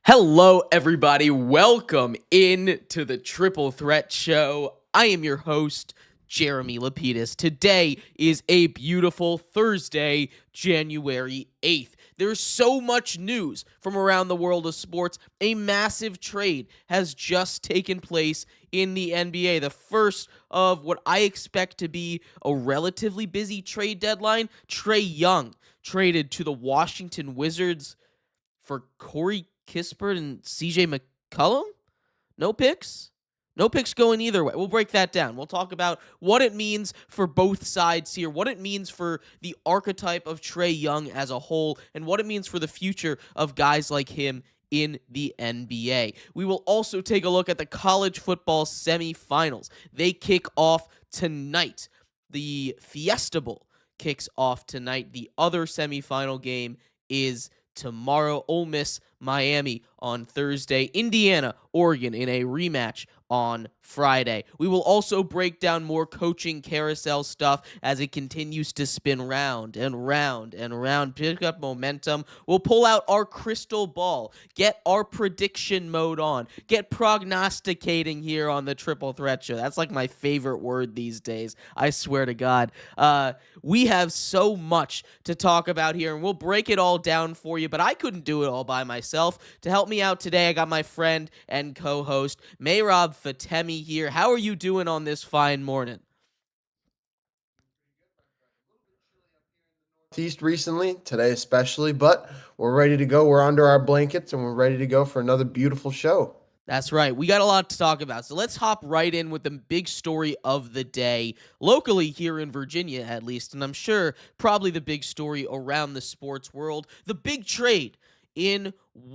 Hello, everybody. Welcome in to the Triple Threat Show. I am your host, Jeremy Lapidus. Today is a beautiful Thursday, January 8th. There's so much news from around the world of sports. A massive trade has just taken place in the NBA. The first of what I expect to be a relatively busy trade deadline. Trae Young traded to the Washington Wizards for Corey Kispert and CJ McCollum? No picks? No picks going either way. We'll break that down. We'll talk about what it means for both sides here, what it means for the archetype of Trae Young as a whole, and what it means for the future of guys like him in the NBA. We will also take a look at the college football semifinals. They kick off tonight. The Fiesta Bowl kicks off tonight. The other semifinal game is tomorrow. Ole Miss, Miami on Thursday. Indiana, Oregon in a rematch on Friday. We will also break down more coaching carousel stuff as it continues to spin round and round and round, pick up momentum. We'll pull out our crystal ball, get our prediction mode on, get prognosticating here on the Triple Threat Show. That's like my favorite word these days. I swear to God. We have so much to talk about here, and we'll break it all down for you, but I couldn't do it all by myself. To help me out today, I got my friend and co-host, Mehrob Fatemi here. How are you doing on this fine morning? East recently, today especially, but we're ready to go. We're under our blankets and we're ready to go for another beautiful show. That's right. We got a lot to talk about. So let's hop right in with the big story of the day, locally here in Virginia at least, and I'm sure probably the big story around the sports world, the big trade in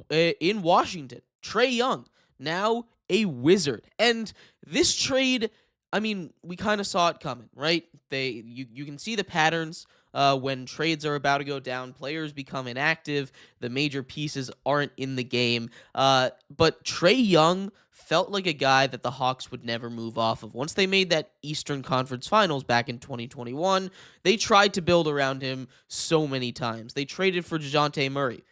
Washington. Trae Young, now a Wizard. And this trade, I mean, we kind of saw it coming, right? You can see the patterns when trades are about to go down, players become inactive, the major pieces aren't in the game. But Trae Young felt like a guy that the Hawks would never move off of. Once they made that Eastern Conference Finals back in 2021, they tried to build around him so many times. They traded for DeJounte Murray.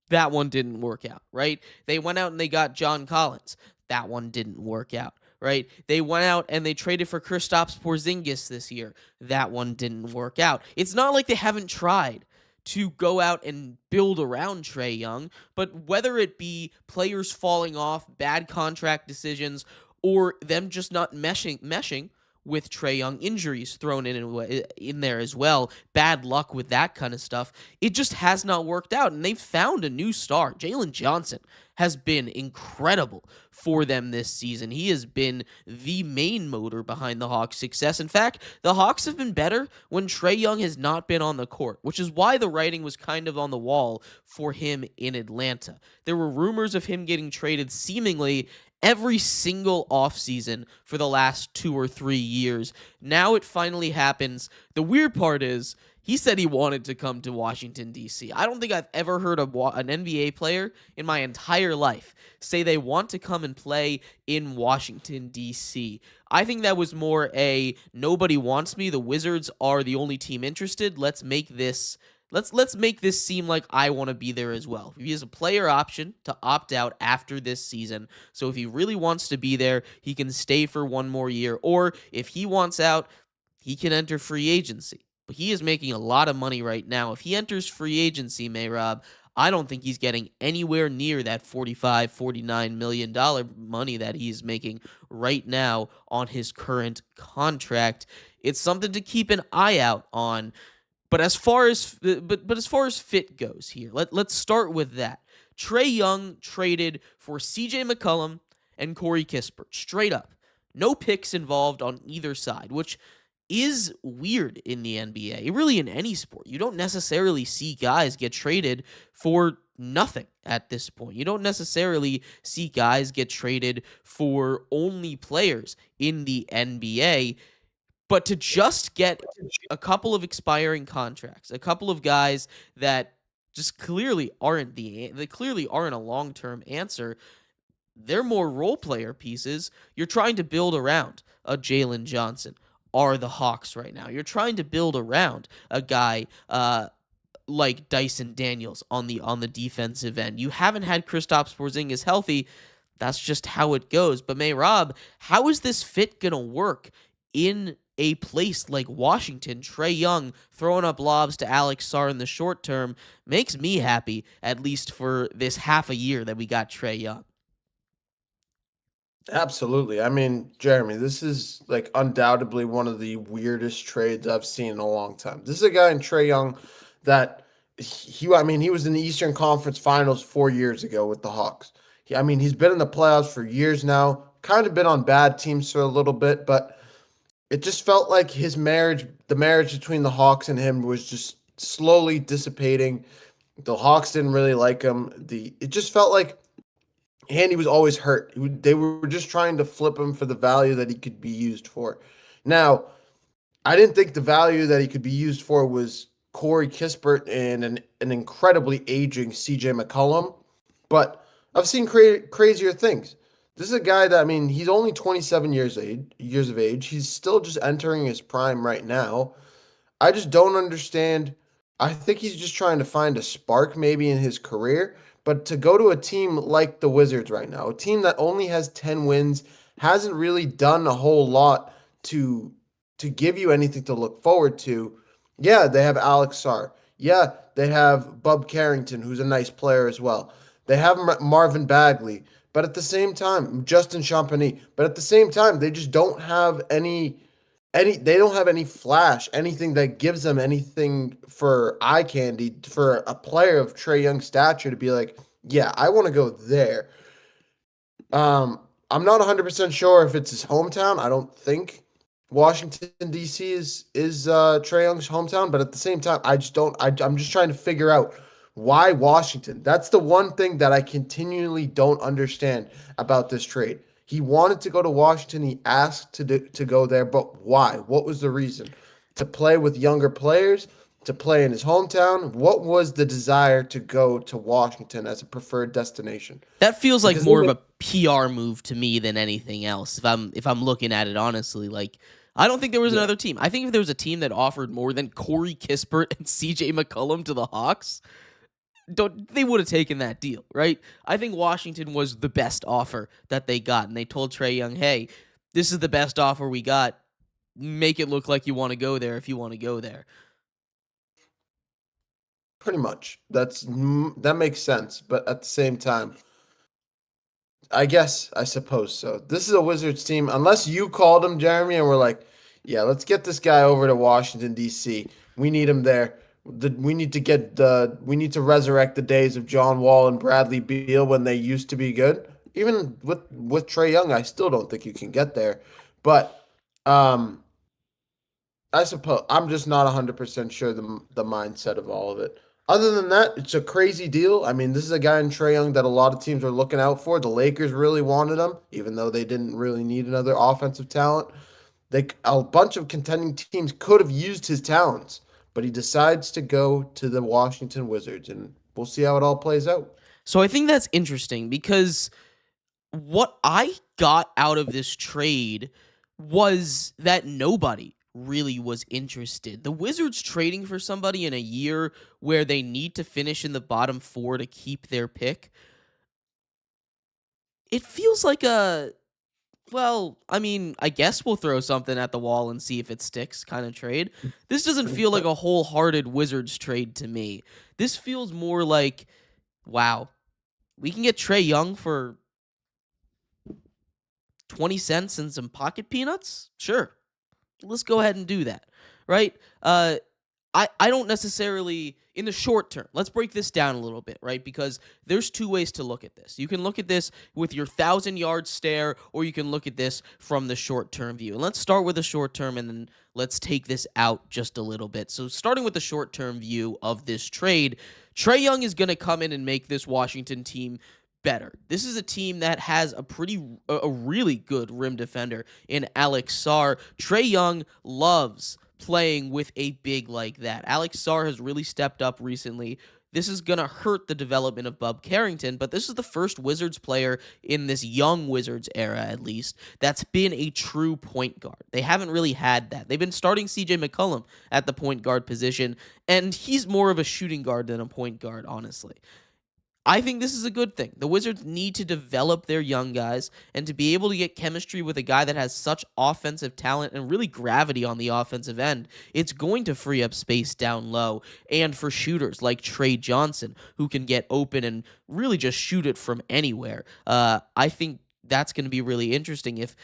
That one didn't work out, right? They went out and they got John Collins. That one didn't work out, right? They went out and they traded for Kristaps Porzingis this year. That one didn't work out. It's not like they haven't tried to go out and build around Trae Young, but whether it be players falling off, bad contract decisions, or them just not meshing with Trae Young, injuries thrown in there as well, bad luck with that kind of stuff, it just has not worked out, and they've found a new star. Jalen Johnson has been incredible for them this season. He has been the main motor behind the Hawks' success. In fact, the Hawks have been better when Trae Young has not been on the court, which is why the writing was kind of on the wall for him in Atlanta. There were rumors of him getting traded seemingly every single offseason for the last 2 or 3 years. Now it finally happens. The weird part is he said he wanted to come to Washington, D.C. I don't think I've ever heard an NBA player in my entire life say they want to come and play in Washington, D.C. I think that was more a nobody wants me. The Wizards are the only team interested. Let's make this seem like I want to be there as well. He has a player option to opt out after this season. So if he really wants to be there, he can stay for one more year. Or if he wants out, he can enter free agency. But he is making a lot of money right now. If he enters free agency, Mehrob, I don't think he's getting anywhere near that $45, $49 million money that he's making right now on his current contract. It's something to keep an eye out on. But as far as fit goes here, let's start with that. Trae Young traded for CJ McCollum and Corey Kispert, straight up. No picks involved on either side, which is weird in the NBA. Really in any sport. You don't necessarily see guys get traded for nothing at this point. You don't necessarily see guys get traded for only players in the NBA. But to just get a couple of expiring contracts, a couple of guys that just clearly aren't a long-term answer, they're more role player pieces. You're trying to build around a Jalen Johnson. Are the Hawks right now? You're trying to build around a guy like Dyson Daniels on the defensive end. You haven't had Kristaps Porzingis healthy. That's just how it goes. But Mehrob, how is this fit gonna work in a place like Washington? Trae Young throwing up lobs to Alex Sarr in the short term makes me happy, at least for this half a year that we got Trae Young. Absolutely. I mean, Jeremy, this is like undoubtedly one of the weirdest trades I've seen in a long time. This is a guy in Trae Young that I mean, he was in the Eastern Conference Finals 4 years ago with the Hawks. I mean, he's been in the playoffs for years now, kind of been on bad teams for a little bit, but it just felt like the marriage between the Hawks and him was just slowly dissipating. The Hawks didn't really like him. It just felt like Handy was always hurt. They were just trying to flip him for the value that he could be used for. Now, I didn't think the value that he could be used for was Corey Kispert and an incredibly aging CJ McCollum, but I've seen crazier things. This is a guy that, I mean, he's only 27 years of age. He's still just entering his prime right now. I just don't understand. I think he's just trying to find a spark maybe in his career. But to go to a team like the Wizards right now, a team that only has 10 wins, hasn't really done a whole lot to to give you anything to look forward to. Yeah, they have Alex Sarr. Yeah, they have Bub Carrington, who's a nice player as well. They have Marvin Bagley, but at the same time, Justin Champagny. But at the same time, they just don't have any they don't have any flash, anything that gives them anything for eye candy for a player of Trae Young stature to be like, yeah, I want to go there. I'm not 100% sure if it's his hometown. I don't think Washington D.C. is Trae Young's hometown, but at the same time, I just don't. I'm just trying to figure out why Washington. That's the one thing that I continually don't understand about this trade. He wanted to go to Washington. He asked to go there, but why? What was the reason? To play with younger players, to play in his hometown? What was the desire to go to Washington as a preferred destination? That feels like Because more of a PR move to me than anything else. If I'm looking at it honestly, like I don't think there was yeah, another team. I think if there was a team that offered more than Corey Kispert and CJ McCollum to the Hawks, don't they would have taken that deal, right? I think Washington was the best offer that they got, and they told Trae Young, "Hey, this is the best offer we got. Make it look like you want to go there if you want to go there." pretty much. That makes sense, but at the same time, I suppose so. This is a Wizards team. Unless you called him, Jeremy, and we're like, yeah, let's get this guy over to Washington D.C. We need him there. We need to resurrect the days of John Wall and Bradley Beal when they used to be good. Even with Trae Young, I still don't think you can get there. But um, I suppose I'm just not 100% sure the mindset of all of it. Other than that, it's a crazy deal. I mean, this is a guy in Trae Young that a lot of teams are looking out for. The Lakers really wanted him, even though they didn't really need another offensive talent. A bunch of contending teams could have used his talents, but he decides to go to the Washington Wizards, and we'll see how it all plays out. So I think that's interesting because what I got out of this trade was that nobody really was interested. The Wizards trading for somebody in a year where they need to finish in the bottom four to keep their pick, it feels like well, I mean, I guess we'll throw something at the wall and see if it sticks kind of trade. This doesn't feel like a wholehearted Wizards trade to me. This feels more like, wow, we can get Trae Young for 20 cents and some pocket peanuts? Sure. Let's go ahead and do that. Right? I don't necessarily in the short term. Let's break this down a little bit, right? Because there's two ways to look at this. You can look at this with your 1,000-yard stare, or you can look at this from the short-term view. And let's start with the short term, and then let's take this out just a little bit. So starting with the short-term view of this trade, Trae Young is going to come in and make this Washington team better. This is a team that has a really good rim defender in Alex Sarr. Trae Young loves playing with a big like that. Alex Sarr has really stepped up recently. this is going to hurt the development of Bub Carrington, but this is the first Wizards player in this young Wizards era, at least, that's been a true point guard. They haven't really had that. They've been starting CJ McCollum at the point guard position, and he's more of a shooting guard than a point guard, honestly. I think this is a good thing. The Wizards need to develop their young guys, and to be able to get chemistry with a guy that has such offensive talent and really gravity on the offensive end, it's going to free up space down low. And for shooters like Trae Johnson, who can get open and really just shoot it from anywhere, I think that's going to be really interesting. If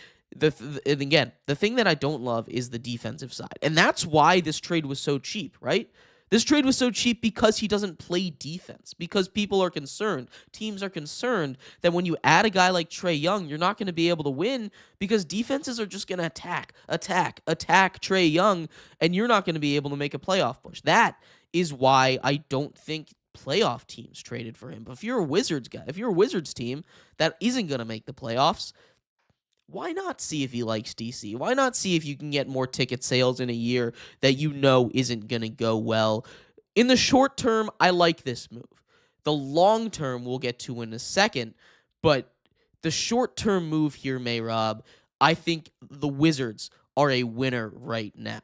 and again, the thing that I don't love is the defensive side, and that's why this trade was so cheap, right? This trade was so cheap because he doesn't play defense, because people are concerned, teams are concerned that when you add a guy like Trae Young, you're not going to be able to win because defenses are just going to attack Trae Young, and you're not going to be able to make a playoff push. That is why I don't think playoff teams traded for him. But if you're a Wizards guy, if you're a Wizards team that isn't going to make the playoffs, why not see if he likes DC? Why not see if you can get more ticket sales in a year that you know isn't going to go well? In the short term, I like this move. The long term, we'll get to in a second, but the short term move here, Mehrob, I think the Wizards are a winner right now.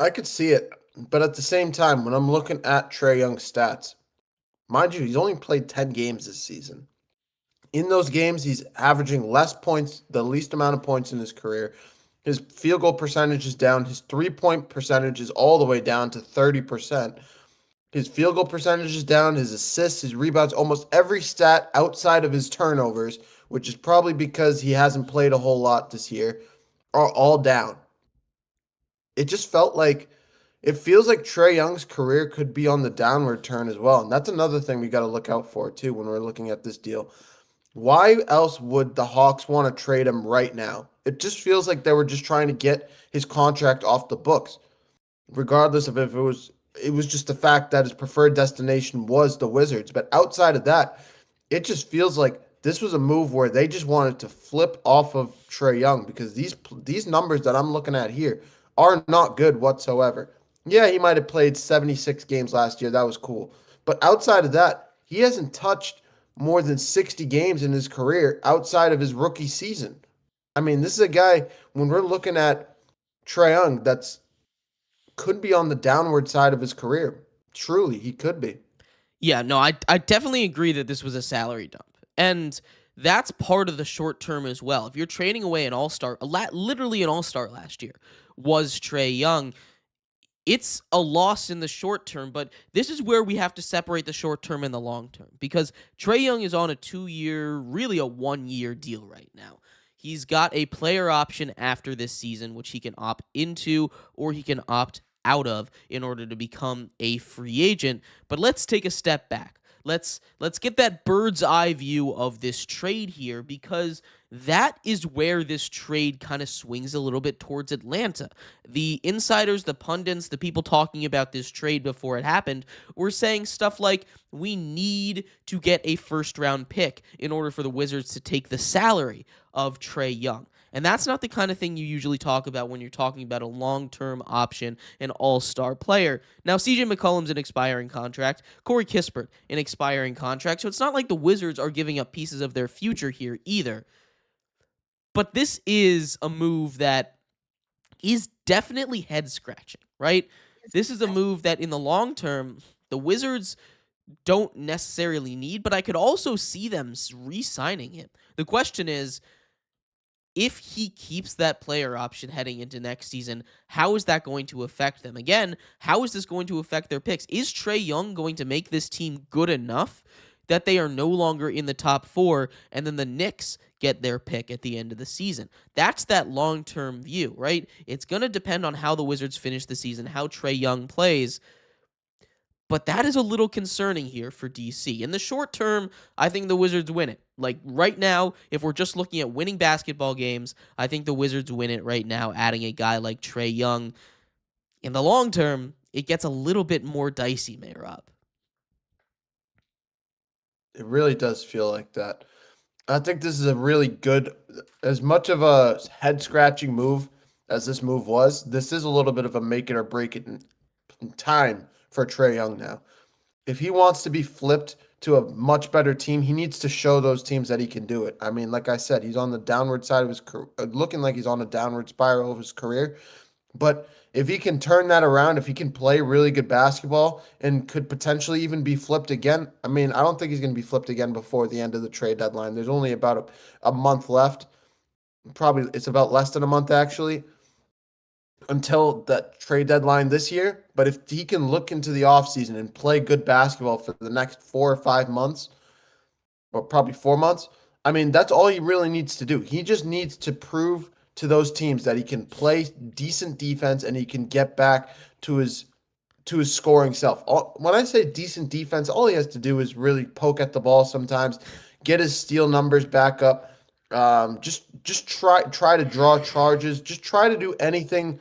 I could see it, but at the same time, when I'm looking at Trae Young's stats, mind you, he's only played 10 games this season. In those games, he's averaging less points, the least amount of points in his career. His field goal percentage is down. His three-point percentage is all the way down to 30%. His field goal percentage is down. His assists, his rebounds, almost every stat outside of his turnovers, which is probably because he hasn't played a whole lot this year, are all down. It just felt like it feels like Trae Young's career could be on the downward turn as well. And that's another thing we got to look out for, too, when we're looking at this deal. Why else would the Hawks want to trade him right now? It just feels like they were just trying to get his contract off the books, regardless of if it was just the fact that his preferred destination was the Wizards. But outside of that, it just feels like this was a move where they just wanted to flip off of Trae Young because these numbers that I'm looking at here are not good whatsoever. Yeah, he might have played 76 games last year. That was cool. But outside of that, he hasn't touched more than 60 games in his career outside of his rookie season. I mean, this is a guy, when we're looking at Trae Young, that's could be on the downward side of his career. Truly, he could be. Yeah, no, I definitely agree that this was a salary dump. And that's part of the short term as well. If you're trading away an all-star, literally an all-star last year was Trae Young, it's a loss in the short term, but this is where we have to separate the short term and the long term because Trae Young is on a 2-year, really a 1-year deal right now. He's got a player option after this season, which he can opt into or he can opt out of in order to become a free agent. But let's take a step back. Let's get that bird's eye view of this trade here because that is where this trade kind of swings a little bit towards Atlanta. The insiders, the pundits, the people talking about this trade before it happened were saying stuff like, we need to get a first-round pick in order for the Wizards to take the salary of Trae Young. And that's not the kind of thing you usually talk about when you're talking about a long-term option, an all-star player. Now, CJ McCollum's an expiring contract. Corey Kispert, an expiring contract. So it's not like the Wizards are giving up pieces of their future here either. But this is a move that is definitely head-scratching, right? This is a move that in the long term, the Wizards don't necessarily need, but I could also see them re-signing him. The question is, if he keeps that player option heading into next season, how is that going to affect them? Again, how is this going to affect their picks? Is Trae Young going to make this team good enough that they are no longer in the top 4 and then the Knicks get their pick at the end of the season? That's that long-term view, right? It's going to depend on how the Wizards finish the season, how Trae Young plays. But that is a little concerning here for DC. In the short term, I think the Wizards win it. Like right now, if we're just looking at winning basketball games, I think the Wizards win it right now, adding a guy like Trae Young. In the long term, it gets a little bit more dicey, Mehrob. It really does feel like that. I think this is a really good, as much of a head scratching move as this move was, this is a little bit of a make it or break it time for Trae Young now. If he wants to be flipped to a much better team, he needs to show those teams that he can do it. I mean, like I said, he's on the downward side of his career, looking like he's on a downward spiral of his career. But if he can turn that around, if he can play really good basketball and could potentially even be flipped again, I mean, I don't think he's going to be flipped again before the end of the trade deadline. There's only about a month left. Probably it's about less than a month actually until that trade deadline this year. But if he can look into the offseason and play good basketball for the next 4 or 5 months, or probably 4 months, I mean, that's all he really needs to do. He just needs to prove to those teams that he can play decent defense and he can get back to his scoring self. When I say decent defense, all he has to do is really poke at the ball sometimes, get his steal numbers back up. Just try to draw charges. Just try to do anything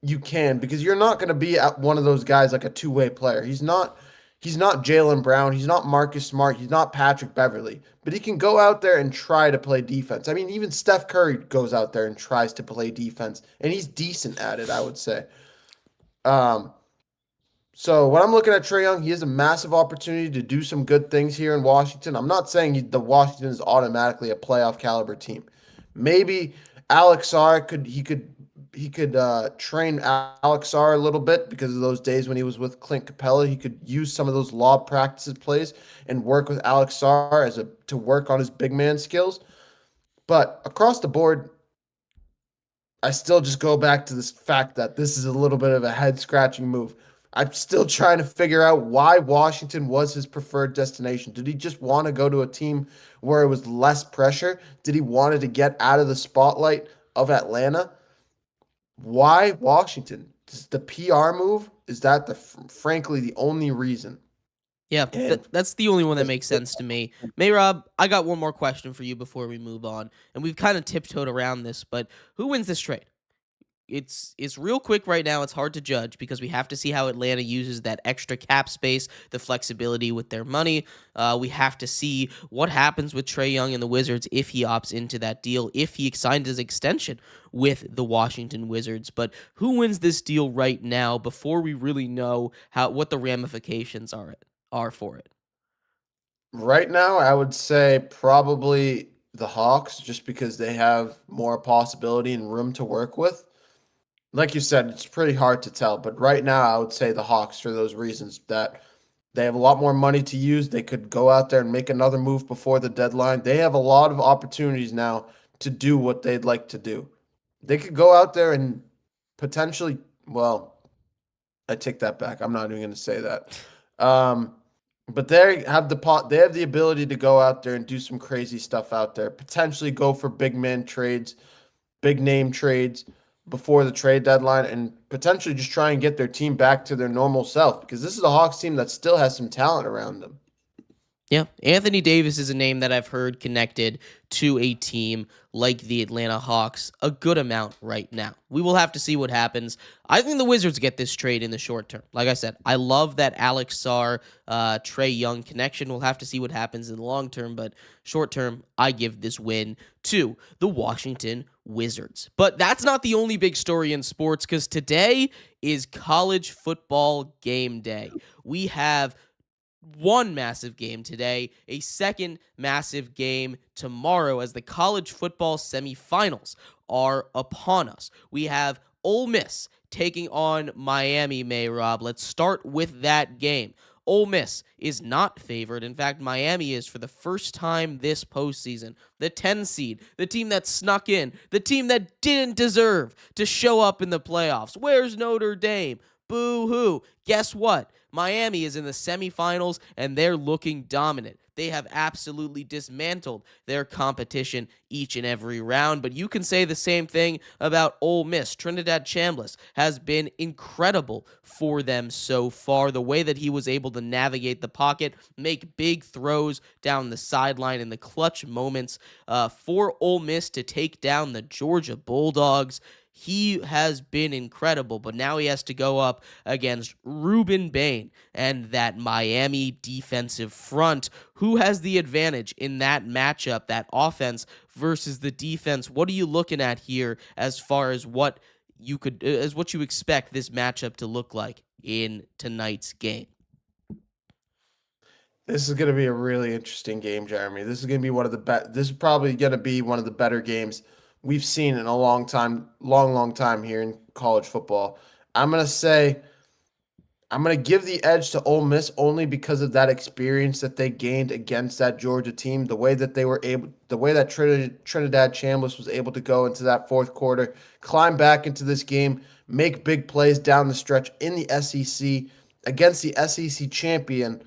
you can, because you're not going to be at one of those guys like a two-way player. He's not Jaylen Brown. He's not Marcus Smart. He's not Patrick Beverly. But he can go out there and try to play defense. I mean, even Steph Curry goes out there and tries to play defense, and he's decent at it, I would say. So when I'm looking at Trae Young, he has a massive opportunity to do some good things here in Washington. I'm not saying the Washington is automatically a playoff caliber team. Maybe Alex Sarr could train Alex Sarr a little bit because of those days when he was with Clint Capella. He could use some of those lob practices plays and work with Alex Sarr to work on his big man skills. But across the board, I still just go back to this fact that this is a little bit of a head scratching move. I'm still trying to figure out why Washington was his preferred destination. Did he just want to go to a team where it was less pressure? Did he wanted to get out of the spotlight of Atlanta? Why Washington? Is the PR move? Is that frankly the only reason? Yeah, And that's the only one that makes sense to me. Mehrob, I got one more question for you before we move on, and we've kind of tiptoed around this, but who wins this trade? It's real quick right now. It's hard to judge because we have to see how Atlanta uses that extra cap space, the flexibility with their money. We have to see what happens with Trae Young and the Wizards if he opts into that deal, if he signed his extension with the Washington Wizards. But who wins this deal right now before we really know what the ramifications are for it? right now, I would say probably the Hawks, just because they have more possibility and room to work with. Like you said, it's pretty hard to tell, but right now I would say the Hawks for those reasons that they have a lot more money to use. They could go out there and make another move before the deadline. They have a lot of opportunities now to do what they'd like to do. They could go out there and potentially, well, I take that back. I'm not even going to say that. But they have the ability to go out there and do some crazy stuff out there. Potentially go for big man trades, big name trades before the trade deadline, and potentially just try and get their team back to their normal self, because this is a Hawks team that still has some talent around them. Yeah, Anthony Davis is a name that I've heard connected to a team like the Atlanta Hawks a good amount right now. We will have to see what happens. I think the Wizards get this trade in the short term. Like I said, I love that Alex Sarr, Trae Young connection. We'll have to see what happens in the long term, but short term, I give this win to the Washington Wizards. But that's not the only big story in sports, because today is college football game day. We have one massive game today, a second massive game tomorrow as the college football semifinals are upon us. We have Ole Miss taking on Miami, Mehrob. Let's start with that game. Ole Miss is not favored. In fact, Miami is for the first time this postseason. The 10 seed, the team that snuck in, the team that didn't deserve to show up in the playoffs. Where's Notre Dame? Boo-hoo. Guess what? Miami is in the semifinals, and they're looking dominant. They have absolutely dismantled their competition each and every round, but you can say the same thing about Ole Miss. Trinidad Chambliss has been incredible for them so far. The way that he was able to navigate the pocket, make big throws down the sideline in the clutch moments for Ole Miss to take down the Georgia Bulldogs. He has been incredible, but now he has to go up against Ruben Bain and that Miami defensive front. Who has the advantage in that matchup, that offense versus the defense? What are you looking at here as far as what you expect this matchup to look like in tonight's game. This is going to be a really interesting game, Jeremy. This is going to be one of the This is probably going to be one of the better games we've seen in a long time, long time here in college football. I'm going to say I'm going to give the edge to Ole Miss only because of that experience that they gained against that Georgia team. The way that Trinidad Chambliss was able to go into that fourth quarter, climb back into this game, make big plays down the stretch in the SEC against the SEC champion.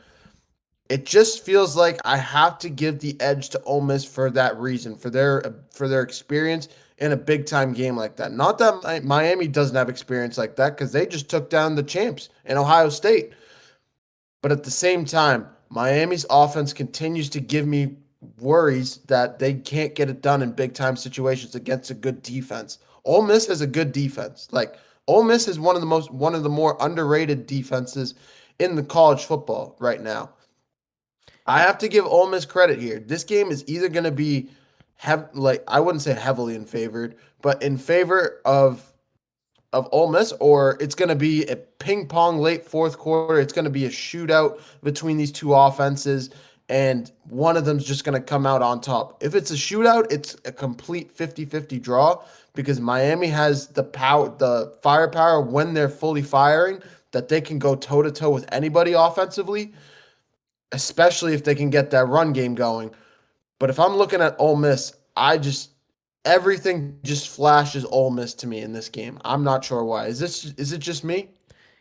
It just feels like I have to give the edge to Ole Miss for that reason, for their experience in a big time game like that. Not that Miami doesn't have experience like that because they just took down the champs in Ohio State. But at the same time, Miami's offense continues to give me worries that they can't get it done in big time situations against a good defense. Ole Miss has a good defense. Like Ole Miss is one of the more underrated defenses in the college football right now. I have to give Ole Miss credit here. This game is either going to be I wouldn't say heavily in favored, but in favor of Ole Miss, or it's going to be a ping pong late fourth quarter. It's going to be a shootout between these two offenses, and one of them's just going to come out on top. If it's a shootout, it's a complete 50-50 draw because Miami has the firepower when they're fully firing that they can go toe to toe with anybody offensively, especially if they can get that run game going. But if I'm looking at Ole Miss, everything just flashes Ole Miss to me in this game. I'm not sure why. Is it just me?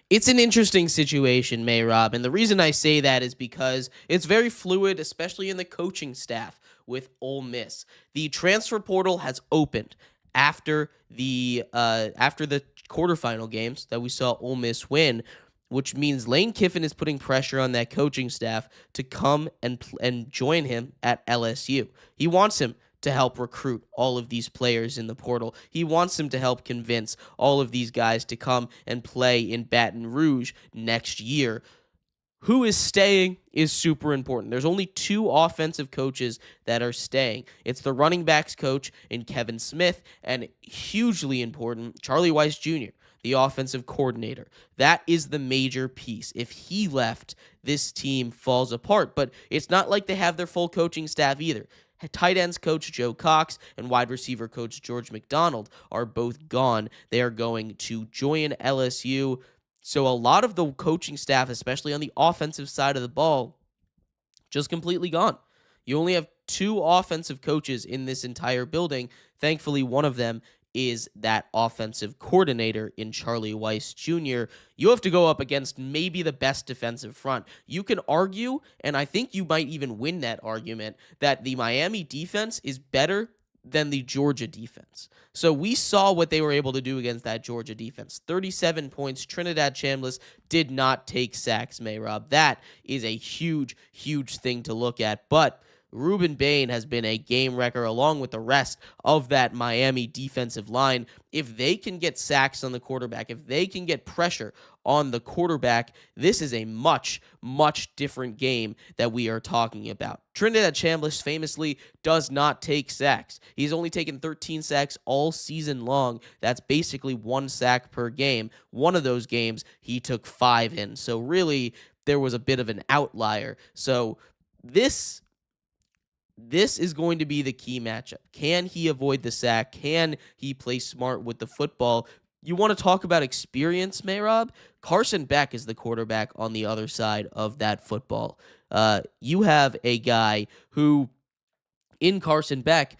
It's an interesting situation, Mehrob, and the reason I say that is because it's very fluid, especially in the coaching staff with Ole Miss. The transfer portal has opened after the quarterfinal games that we saw Ole Miss win, which means Lane Kiffin is putting pressure on that coaching staff to come and join him at LSU. He wants him to help recruit all of these players in the portal. He wants him to help convince all of these guys to come and play in Baton Rouge next year. Who is staying is super important. There's only two offensive coaches that are staying. It's the running backs coach in Kevin Smith, and hugely important, Charlie Weis Jr., the offensive coordinator. That is the major piece. If he left, this team falls apart. But it's not like they have their full coaching staff either. Tight ends coach Joe Cox and wide receiver coach George McDonald are both gone. They are going to join LSU. So a lot of the coaching staff, especially on the offensive side of the ball, just completely gone. You only have two offensive coaches in this entire building. Thankfully, one of them is that offensive coordinator in Charlie Weis Jr. You have to go up against maybe the best defensive front. You can argue, and I think you might even win that argument, that the Miami defense is better than the Georgia defense. So we saw what they were able to do against that Georgia defense. 37 points. Trinidad Chambliss did not take sacks, Mehrob. That is a huge, huge thing to look at. But Ruben Bain has been a game wrecker along with the rest of that Miami defensive line. If they can get sacks on the quarterback, if they can get pressure on the quarterback, this is a much, much different game that we are talking about. Trinidad Chambliss famously does not take sacks. He's only taken 13 sacks all season long. That's basically one sack per game. One of those games, he took 5 in. So really, there was a bit of an outlier. So this is going to be the key matchup. Can he avoid the sack? Can he play smart with the football? You want to talk about experience, Mehrob? Carson Beck is the quarterback on the other side of that football. You have a guy who, in Carson Beck,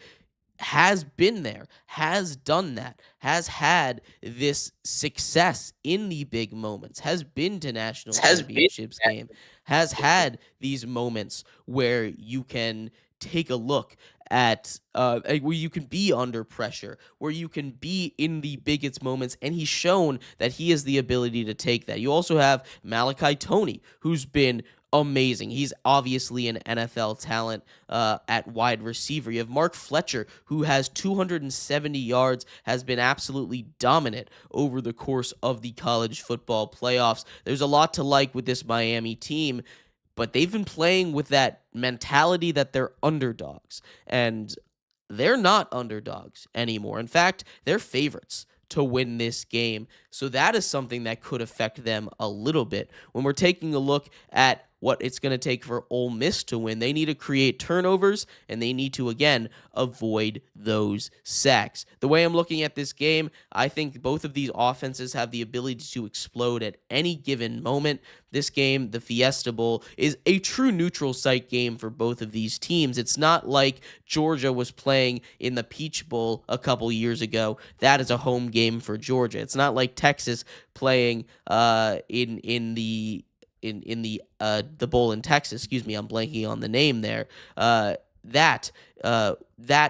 has been there, has done that, has had this success in the big moments, has been to national championships game, has had these moments where you can take a look at where you can be under pressure, where you can be in the biggest moments, and he's shown that he has the ability to take that. You also have Malachi Toney, who's been amazing. He's obviously an NFL talent at wide receiver. You have Mark Fletcher, who has 270 yards, has been absolutely dominant over the course of the college football playoffs. There's a lot to like with this Miami team, but they've been playing with that mentality that they're underdogs, and they're not underdogs anymore. In fact, they're favorites to win this game. So that is something that could affect them a little bit. When we're taking a look at what it's going to take for Ole Miss to win, they need to create turnovers and they need to, again, avoid those sacks. The way I'm looking at this game, I think both of these offenses have the ability to explode at any given moment. This game, the Fiesta Bowl, is a true neutral site game for both of these teams. It's not like Georgia was playing in the Peach Bowl a couple years ago. That is a home game for Georgia. It's not like Texas playing in the bowl in Texas. Excuse me, I'm blanking on the name there. That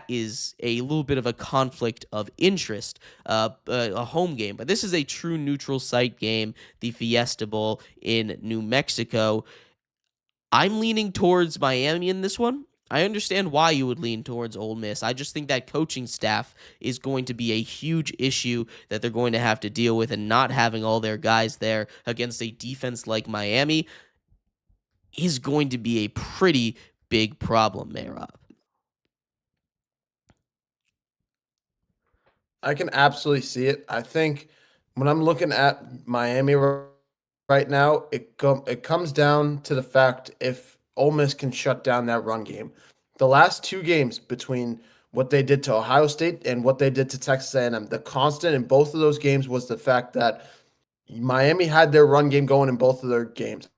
is a little bit of a conflict of interest, a home game. But this is a true neutral site game, the Fiesta Bowl in New Mexico. I'm leaning towards Miami in this one. I understand why you would lean towards Ole Miss. I just think that coaching staff is going to be a huge issue that they're going to have to deal with, and not having all their guys there against a defense like Miami is going to be a pretty big problem, Mehrob. I can absolutely see it. I think when I'm looking at Miami right now, it comes down to the fact if Ole Miss can shut down that run game. The last two games between what they did to Ohio State and what they did to Texas A&M, the constant in both of those games was the fact that Miami had their run game going in both of their games.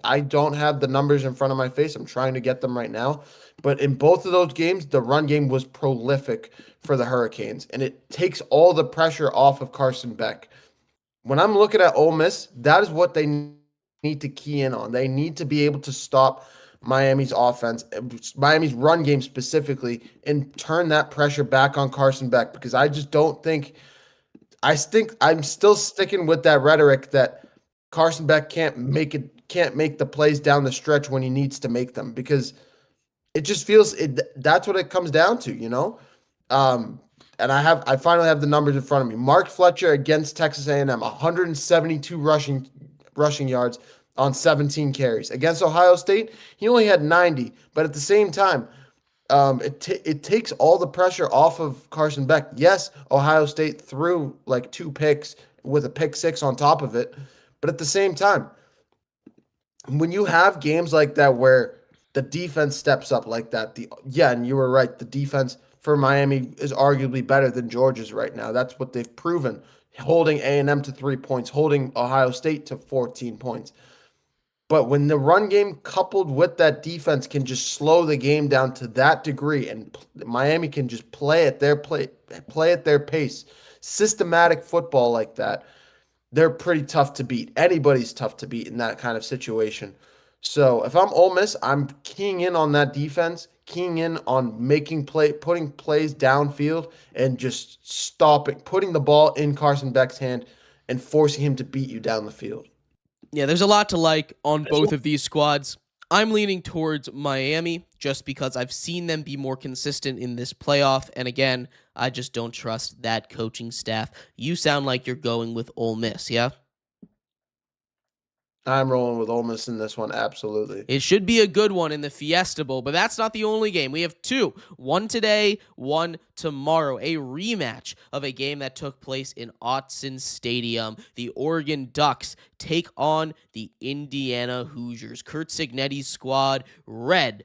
I don't have the numbers in front of my face. I'm trying to get them right now. But in both of those games, the run game was prolific for the Hurricanes, and it takes all the pressure off of Carson Beck. When I'm looking at Ole Miss, that is what they need to key in on. They need to be able to stop Miami's offense, Miami's run game specifically, and turn that pressure back on Carson Beck, because I just don't think I'm still sticking with that rhetoric that Carson Beck can't make the plays down the stretch when he needs to make them, because it just feels that's what it comes down to, you know? And I finally have the numbers in front of me. Mark Fletcher against Texas A&M, 172 rushing yards on 17 carries. Against Ohio State, he only had 90, but at the same time, it takes all the pressure off of Carson Beck. Yes, Ohio State threw like 2 picks with a pick 6 on top of it, but at the same time, when you have games like that where the defense steps up like that, and you were right, the defense for Miami is arguably better than Georgia's right now. That's what they've proven, holding A&M to 3 points, holding Ohio State to 14 points. But when the run game coupled with that defense can just slow the game down to that degree, and Miami can just play at their pace, systematic football like that, they're pretty tough to beat. Anybody's tough to beat in that kind of situation. So if I'm Ole Miss, I'm keying in on that defense, keying in on putting plays downfield, and just putting the ball in Carson Beck's hand and forcing him to beat you down the field. Yeah, there's a lot to like on both of these squads. I'm leaning towards Miami just because I've seen them be more consistent in this playoff. And again, I just don't trust that coaching staff. You sound like you're going with Ole Miss, yeah? I'm rolling with Ole Miss in this one, absolutely. It should be a good one in the Fiesta Bowl, but that's not the only game. We have two, one today, one tomorrow, a rematch of a game that took place in Autzen Stadium. The Oregon Ducks take on the Indiana Hoosiers. Curt Cignetti's squad, red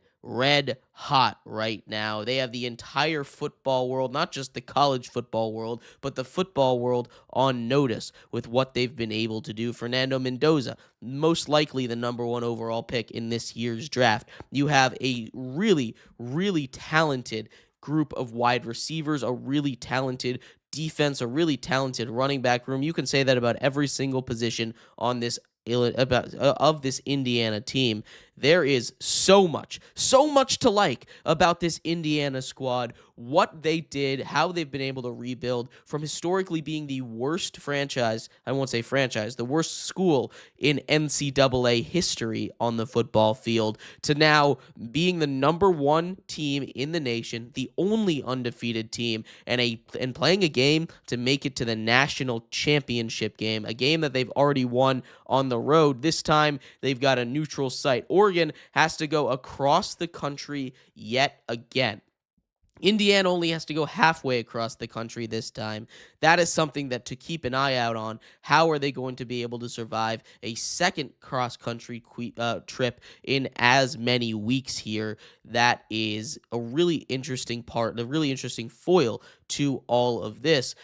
hot right now. They have the entire football world, not just the college football world, but the football world on notice with what they've been able to do. Fernando Mendoza, most likely the number 1 overall pick in this year's draft. You have a really, really talented group of wide receivers, a really talented defense, a really talented running back room. You can say that about every single position on this of this Indiana team. There is so much to like about this Indiana squad, what they did, how they've been able to rebuild from historically being the worst franchise, I won't say franchise, the worst school in NCAA history on the football field, to now being the number 1 team in the nation, the only undefeated team, and playing a game to make it to the national championship game, a game that they've already won on the road. This time, they've got a neutral site. Oregon has to go across the country yet again. Indiana only has to go halfway across the country this time. That is something that to keep an eye out on. How are they going to be able to survive a second cross country trip in as many weeks here? That is a really interesting part, a really interesting foil to all of this.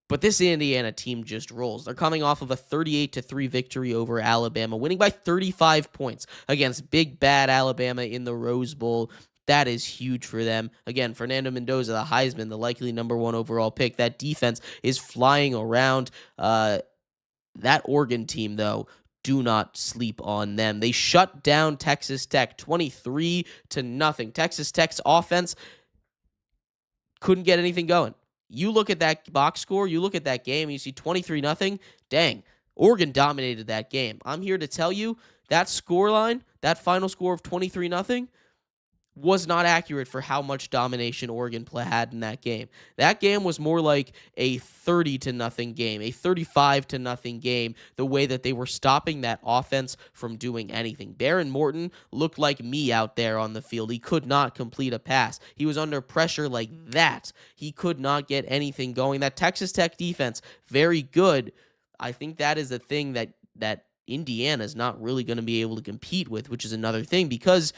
But this Indiana team just rolls. They're coming off of a 38-3 victory over Alabama, winning by 35 points against big bad Alabama in the Rose Bowl. That is huge for them. Again, Fernando Mendoza, the Heisman, the likely #1 overall pick. That defense is flying around. That Oregon team, though, do not sleep on them. They shut down Texas Tech 23-0. Texas Tech's offense couldn't get anything going. You look at that box score, you look at that game, and you see 23-0. Dang, Oregon dominated that game. I'm here to tell you that score line, that final score of 23-0, was not accurate for how much domination Oregon had in that game. That game was more like a 30-0 game, a 35-0 game, the way that they were stopping that offense from doing anything. Baron Morton looked like me out there on the field. He could not complete a pass. He was under pressure like that. He could not get anything going. That Texas Tech defense, very good. I think that is a thing that Indiana is not really going to be able to compete with, which is another thing because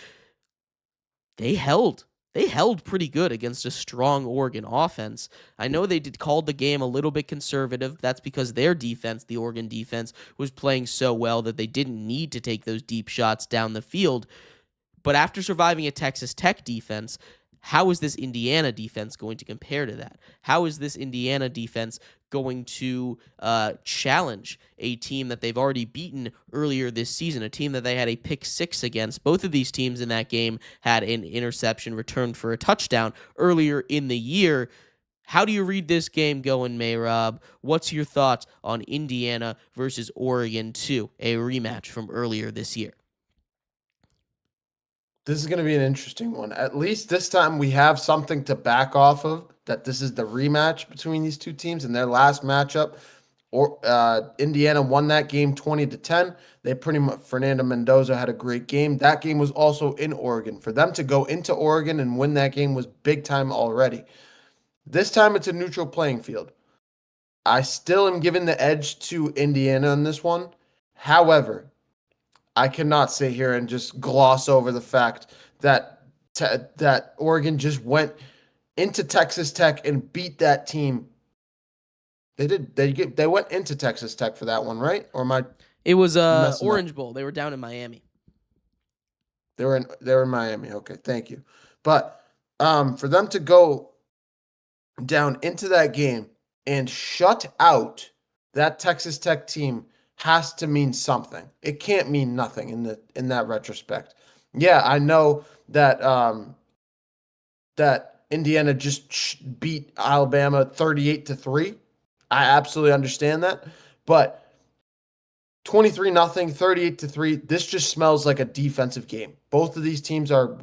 they held. They held pretty good against a strong Oregon offense. I know they called the game a little bit conservative. That's because their defense, the Oregon defense, was playing so well that they didn't need to take those deep shots down the field. But after surviving a Texas Tech defense, how is this Indiana defense going to compare to that? How is this Indiana defense going to challenge a team that they've already beaten earlier this season, a team that they had a pick six against? Both of these teams in that game had an interception returned for a touchdown earlier in the year. How do you read this game going, Mehrob? What's your thoughts on Indiana versus Oregon 2, a rematch from earlier this year? This is going to be an interesting one. At least this time we have something to back off of, that this is the rematch between these two teams in their last matchup. Or Indiana won that game 20-10. They pretty much Fernando Mendoza had a great game. That game was also in Oregon. For them to go into Oregon and win that game was big time already. This time it's a neutral playing field. I still am giving the edge to Indiana on this one. However, I cannot sit here and just gloss over the fact that that Oregon just went into Texas Tech and beat that team. They did. They went into Texas Tech for that one, right? Or am I It was messing up? Orange Bowl. They were down in Miami. They were in Miami. Okay, thank you. But for them to go down into that game and shut out that Texas Tech team has to mean something. It can't mean nothing in that retrospect. Yeah, I know that that Indiana just beat Alabama 38-3. I absolutely understand that, but 23-0, 38-3. This just smells like a defensive game. Both of these teams are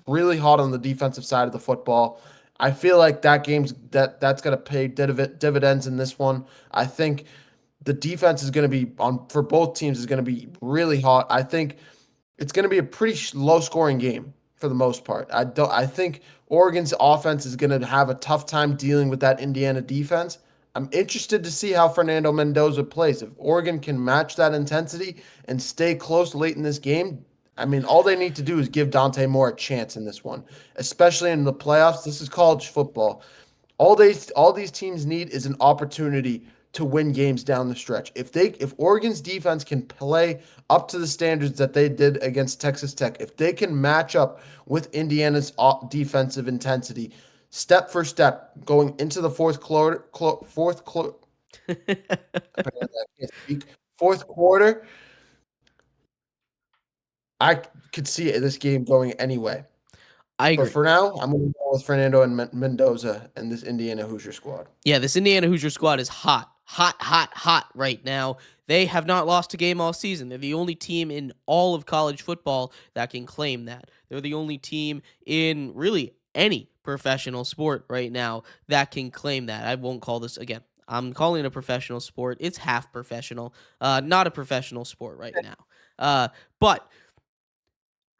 really hot on the defensive side of the football. I feel like that's going to pay dividends in this one. I think the defense is going to be on for both teams is going to be really hot. I think it's going to be a pretty low scoring game for the most part. I think Oregon's offense is going to have a tough time dealing with that Indiana defense. I'm interested to see how Fernando Mendoza plays. If Oregon can match that intensity and stay close late in this game, I mean, all they need to do is give Dante Moore a chance in this one, especially in the playoffs. This is college football. All these teams need is an opportunity to win games down the stretch. If Oregon's defense can play up to the standards that they did against Texas Tech, if they can match up with Indiana's defensive intensity, step for step, going into the fourth quarter, fourth quarter, I could see this game going anyway. I But agree. for now, I'm going to go with Fernando and Mendoza and this Indiana Hoosier squad. Yeah, this Indiana Hoosier squad is hot, hot, hot, hot right now. They have not lost a game all season. They're the only team in all of college football that can claim that. They're the only team in really any professional sport right now that can claim that. I won't call this again. I'm calling it a professional sport. It's half professional, not a professional sport right now. But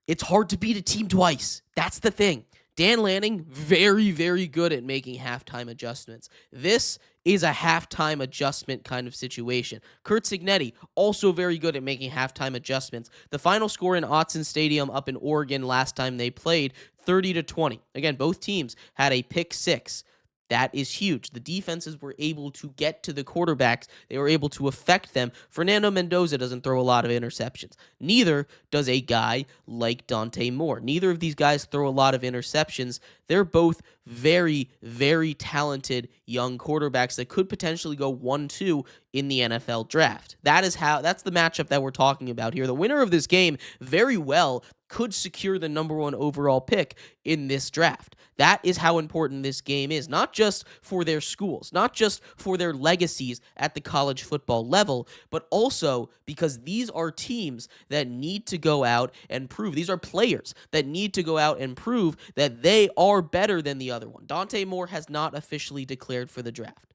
it's hard to beat a team twice. That's the thing. Dan Lanning, very, very good at making halftime adjustments. This is a halftime adjustment kind of situation. Curt Cignetti, also very good at making halftime adjustments. The final score in Autzen Stadium up in Oregon last time they played, 30-20. Again, both teams had a pick six. That is huge. The defenses were able to get to the quarterbacks. They were able to affect them. Fernando Mendoza doesn't throw a lot of interceptions. Neither does a guy like Dante Moore. Neither of these guys throw a lot of interceptions. They're both very, very talented young quarterbacks that could potentially go 1-2 in the NFL draft. That's the matchup that we're talking about here. The winner of this game very well could secure the number one overall pick in this draft. That is how important this game is, not just for their schools, not just for their legacies at the college football level, but also because these are teams that need to go out and prove, these are players that need to go out and prove that they are better than the other one. Dante Moore has not officially declared for the draft.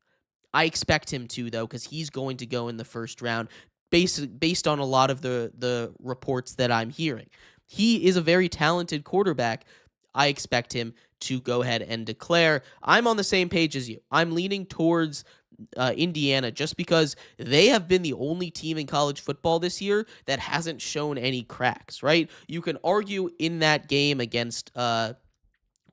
I expect him to, though, because he's going to go in the first round based on a lot of the reports that I'm hearing. He is a very talented quarterback. I expect him to go ahead and declare. I'm on the same page as you. I'm leaning towards Indiana just because they have been the only team in college football this year that hasn't shown any cracks, right? You can argue in that game against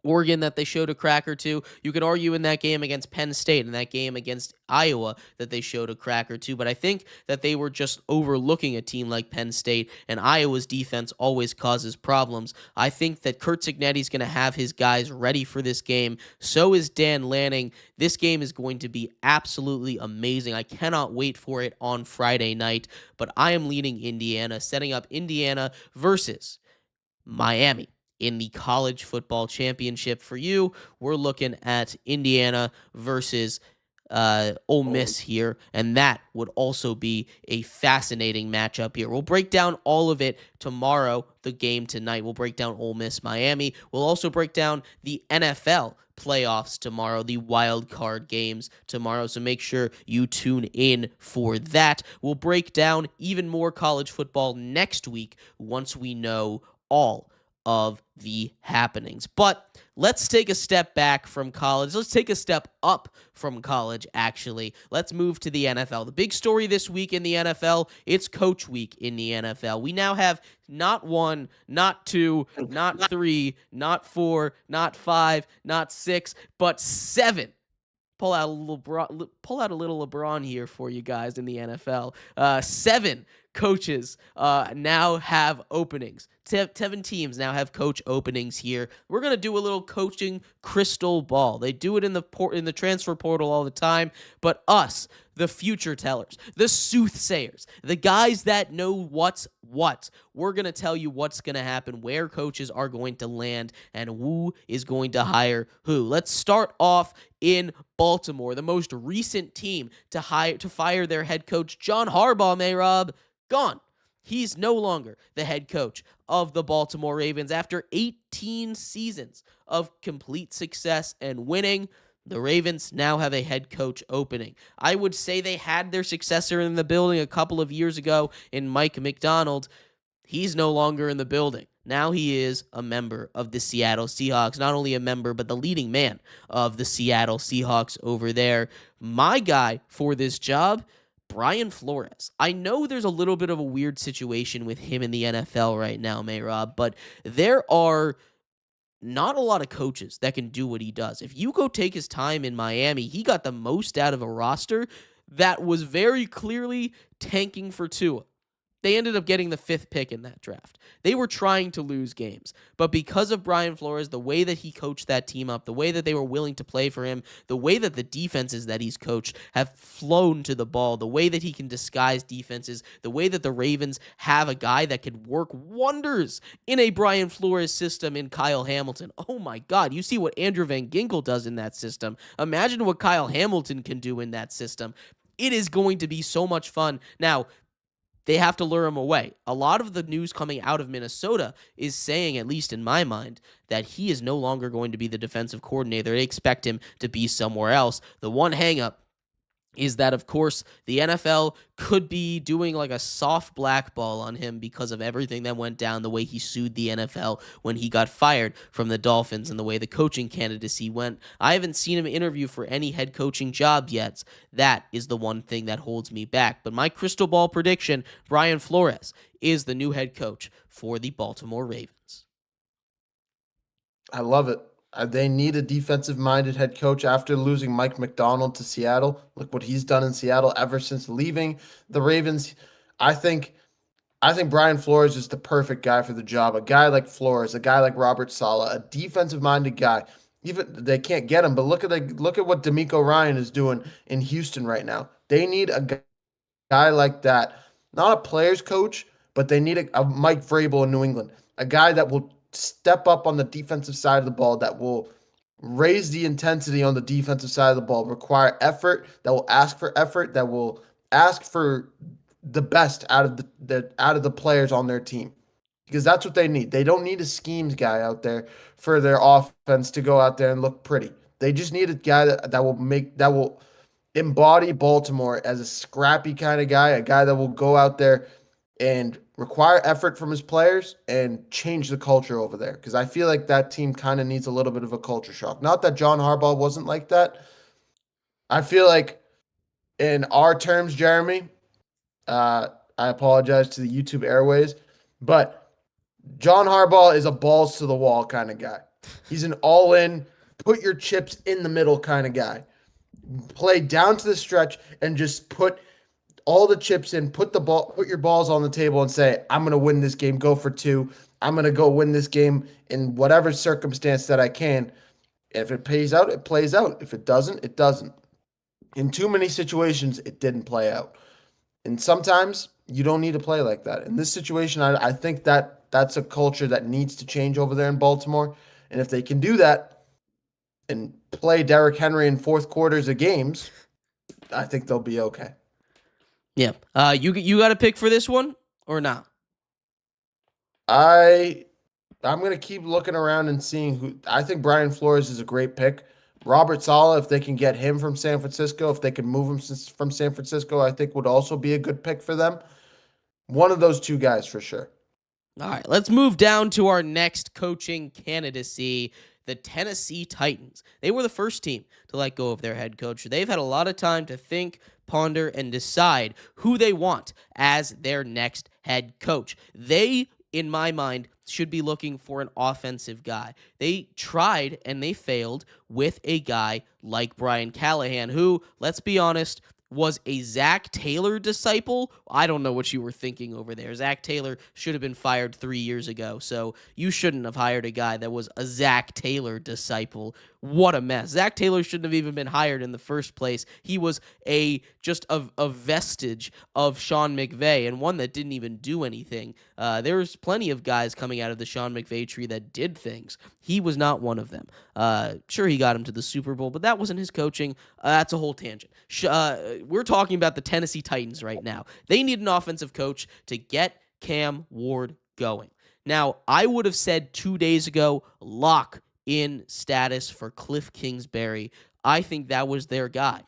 Oregon that they showed a crack or two. You could argue in that game against Penn State and that game against Iowa that they showed a crack or two, but I think that they were just overlooking a team like Penn State, and Iowa's defense always causes problems. I think that Curt Cignetti's going to have his guys ready for this game. So is Dan Lanning. This game is going to be absolutely amazing. I cannot wait for it on Friday night, but I am leaning Indiana, setting up Indiana versus Miami in the college football championship. For you, we're looking at Indiana versus Ole Miss here, and that would also be a fascinating matchup here. We'll break down all of it tomorrow, the game tonight. We'll break down Ole Miss, Miami. We'll also break down the NFL playoffs tomorrow, the wild card games tomorrow, so make sure you tune in for that. We'll break down even more college football next week once we know all of the happenings. But let's take a step back from college. Let's take a step up from college, actually. Let's move to the NFL. The big story this week in the NFL, it's Coach Week in the NFL. We now have not one, not two, not three, not four, not five, not six, but seven. Pull out a little LeBron here for you guys in the NFL. Seven coaches now have openings. 7 teams now have coach openings here. We're gonna do a little coaching crystal ball. They do it in the transfer portal all the time, but us, the future tellers, the soothsayers, the guys that know what's what, we're gonna tell you what's gonna happen, where coaches are going to land, and who is going to hire who. Let's start off in Baltimore, the most recent team to fire their head coach, John Harbaugh. Mehrob, gone. He's no longer the head coach of the Baltimore Ravens. After 18 seasons of complete success and winning, the Ravens now have a head coach opening. I would say they had their successor in the building a couple of years ago in Mike Macdonald. He's no longer in the building. Now he is a member of the Seattle Seahawks. Not only a member, but the leading man of the Seattle Seahawks over there. My guy for this job, Brian Flores. I know there's a little bit of a weird situation with him in the NFL right now, Mehrob, but there are not a lot of coaches that can do what he does. If you go take his time in Miami, he got the most out of a roster that was very clearly tanking for Tua. They ended up getting the 5th pick in that draft. They were trying to lose games, but because of Brian Flores, the way that he coached that team up, the way that they were willing to play for him, the way that the defenses that he's coached have flown to the ball, the way that he can disguise defenses, the way that the Ravens have a guy that can work wonders in a Brian Flores system in Kyle Hamilton. Oh my God, you see what Andrew Van Ginkel does in that system. Imagine what Kyle Hamilton can do in that system. It is going to be so much fun. Now, they have to lure him away. A lot of the news coming out of Minnesota is saying, at least in my mind, that he is no longer going to be the defensive coordinator. They expect him to be somewhere else. The one hang-up is that, of course, the NFL could be doing like a soft blackball on him because of everything that went down, the way he sued the NFL when he got fired from the Dolphins and the way the coaching candidacy went. I haven't seen him interview for any head coaching job yet. That is the one thing that holds me back. But my crystal ball prediction, Brian Flores is the new head coach for the Baltimore Ravens. I love it. They need a defensive-minded head coach after losing Mike McDonald to Seattle. Look what he's done in Seattle ever since leaving the Ravens. I think I think Brian Flores is the perfect guy for the job. A guy like Flores, a guy like Robert Saleh, a defensive-minded guy. Even they can't get him, but look at what D'Amico Ryan is doing in Houston right now. They need a guy like that. Not a player's coach, but they need a Mike Vrabel in New England. A guy that will step up on the defensive side of the ball, that will raise the intensity on the defensive side of the ball, require effort, that will ask for effort, that will ask for the best out of the players on their team. Because that's what they need. They don't need a schemes guy out there for their offense to go out there and look pretty. They just need a guy that will embody Baltimore as a scrappy kind of guy, a guy that will go out there and require effort from his players and change the culture over there. Because I feel like that team kind of needs a little bit of a culture shock. Not that John Harbaugh wasn't like that. I feel like in our terms, Jeremy, I apologize to the YouTube airways, but John Harbaugh is a balls to the wall kind of guy. He's an all in, put your chips in the middle kind of guy. Play down to the stretch and just put all the chips in, put your balls on the table and say, I'm going to win this game, go for two. I'm going to go win this game in whatever circumstance that I can. If it pays out, it plays out. If it doesn't, it doesn't. In too many situations, it didn't play out. And sometimes you don't need to play like that. In this situation, I think that's a culture that needs to change over there in Baltimore. And if they can do that and play Derrick Henry in fourth quarters of games, I think they'll be okay. Yeah. You got a pick for this one or not? I'm gonna keep looking around and seeing who. I think Brian Flores is a great pick. Robert Saleh, if they can get him from San Francisco, if they can move him from San Francisco, I think would also be a good pick for them. One of those two guys for sure. All right, let's move down to our next coaching candidacy, the Tennessee Titans. They were the first team to let go of their head coach. They've had a lot of time to think, ponder, and decide who they want as their next head coach. They, in my mind, should be looking for an offensive guy. They tried and they failed with a guy like Brian Callahan, who, let's be honest, was a Zach Taylor disciple. I don't know what you were thinking over there. Zach Taylor should have been fired 3 years ago, so you shouldn't have hired a guy that was a Zach Taylor disciple. What a mess. Zach Taylor shouldn't have even been hired in the first place. He was just a vestige of Sean McVay, and one that didn't even do anything. There's plenty of guys coming out of the Sean McVay tree that did things. He was not one of them. Sure, he got him to the Super Bowl, but that wasn't his coaching. That's a whole tangent. We're talking about the Tennessee Titans right now. They need an offensive coach to get Cam Ward going. Now, I would have said 2 days ago, lock in status for Cliff Kingsbury. I think that was their guy.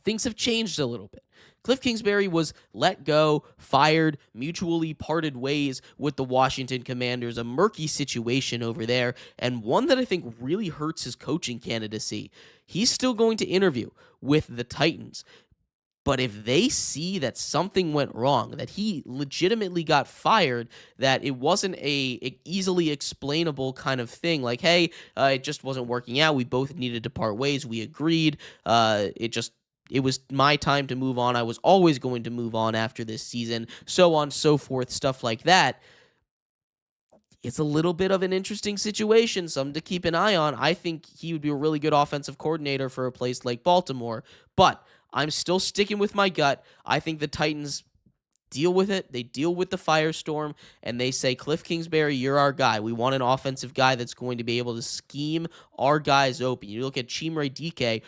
Things have changed a little bit. Cliff Kingsbury was let go, fired, mutually parted ways with the Washington Commanders, a murky situation over there, and one that I think really hurts his coaching candidacy. He's still going to interview with the Titans. But if they see that something went wrong, that he legitimately got fired, that it wasn't a easily explainable kind of thing, like, hey, it just wasn't working out. We both needed to part ways. We agreed. It was my time to move on. I was always going to move on after this season, so on, so forth, stuff like that. It's a little bit of an interesting situation, something to keep an eye on. I think he would be a really good offensive coordinator for a place like Baltimore, but I'm still sticking with my gut. I think the Titans deal with it. They deal with the firestorm, and they say, Cliff Kingsbury, you're our guy. We want an offensive guy that's going to be able to scheme our guys open. You look at Chimere Dike.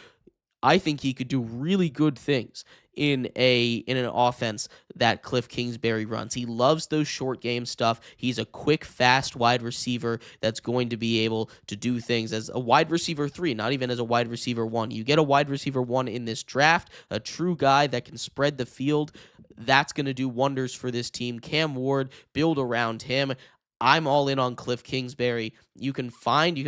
I think he could do really good things in an offense that Cliff Kingsbury runs. He loves those short game stuff. He's a quick, fast wide receiver that's going to be able to do things as a wide receiver 3, not even as a wide receiver 1. You get a wide receiver 1 in this draft, a true guy that can spread the field. That's going to do wonders for this team. Cam Ward, build around him. I'm all in on Cliff Kingsbury. You can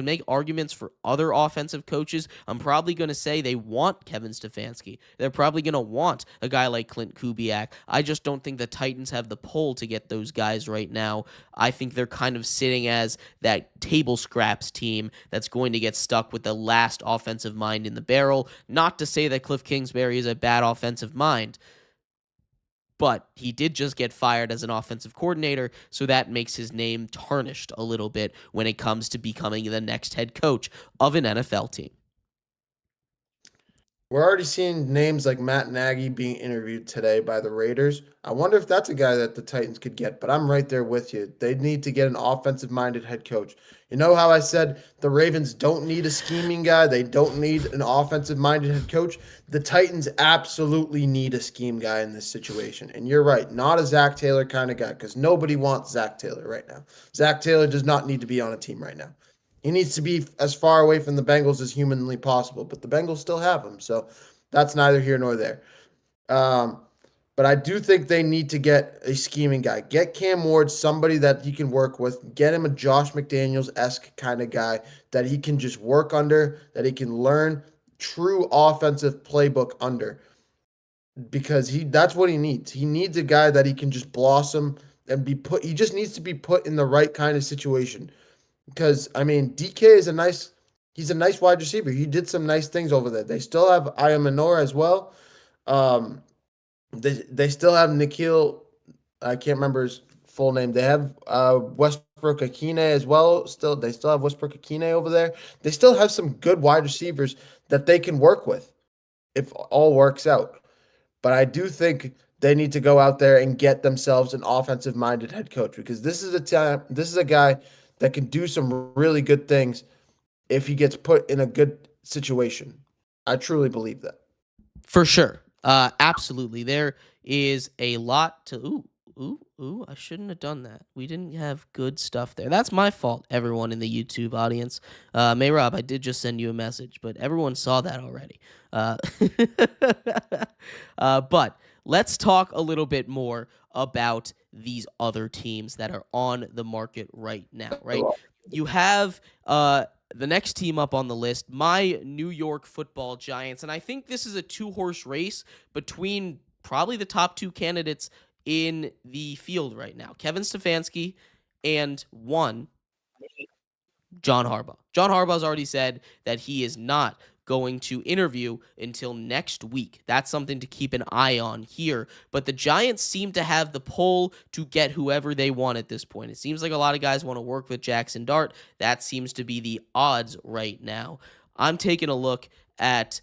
make arguments for other offensive coaches. I'm probably going to say they want Kevin Stefanski. They're probably going to want a guy like Clint Kubiak. I just don't think the Titans have the pull to get those guys right now. I think they're kind of sitting as that table scraps team that's going to get stuck with the last offensive mind in the barrel. Not to say that Cliff Kingsbury is a bad offensive mind, but he did just get fired as an offensive coordinator, so that makes his name tarnished a little bit when it comes to becoming the next head coach of an NFL team. We're already seeing names like Matt Nagy being interviewed today by the Raiders. I wonder if that's a guy that the Titans could get, but I'm right there with you. They need to get an offensive minded head coach. You know how I said the Ravens don't need a scheming guy, they don't need an offensive minded head coach? The Titans absolutely need a scheme guy in this situation. And you're right, not a Zach Taylor kind of guy, because nobody wants Zach Taylor right now. Zach Taylor does not need to be on a team right now. He needs to be as far away from the Bengals as humanly possible, but the Bengals still have him, so that's neither here nor there. Um, but I do think they need to get a scheming guy. Get Cam Ward, somebody that he can work with. Get him a Josh McDaniels-esque kind of guy that he can just work under, that he can learn true offensive playbook under, because that's what he needs. He needs a guy that he can just blossom and be put. He just needs to be put in the right kind of situation. Because DK is he's a nice wide receiver. He did some nice things over there. They still have Ayamanor as well. Um, they still have Nikhil. I can't remember his full name. They have Westbrook Akine as well. They still have Westbrook Akine over there. They still have some good wide receivers that they can work with if all works out. But I do think they need to go out there and get themselves an offensive-minded head coach, because this is a guy that can do some really good things if he gets put in a good situation. I truly believe that. For sure. Absolutely. There is a lot to. I shouldn't have done that. We didn't have good stuff there. That's my fault, everyone in the YouTube audience. Mehrob, I did just send you a message, but everyone saw that already. But let's talk a little bit more about these other teams that are on the market right now, right? You have the next team up on the list, my New York Football Giants, and I think this is a two-horse race between probably the top two candidates in the field right now, Kevin Stefanski and one, John Harbaugh. John Harbaugh's already said that he is not going to interview until next week. That's something to keep an eye on here. But the Giants seem to have the pull to get whoever they want at this point. It seems like a lot of guys want to work with Jackson Dart. That seems to be the odds right now. I'm taking a look at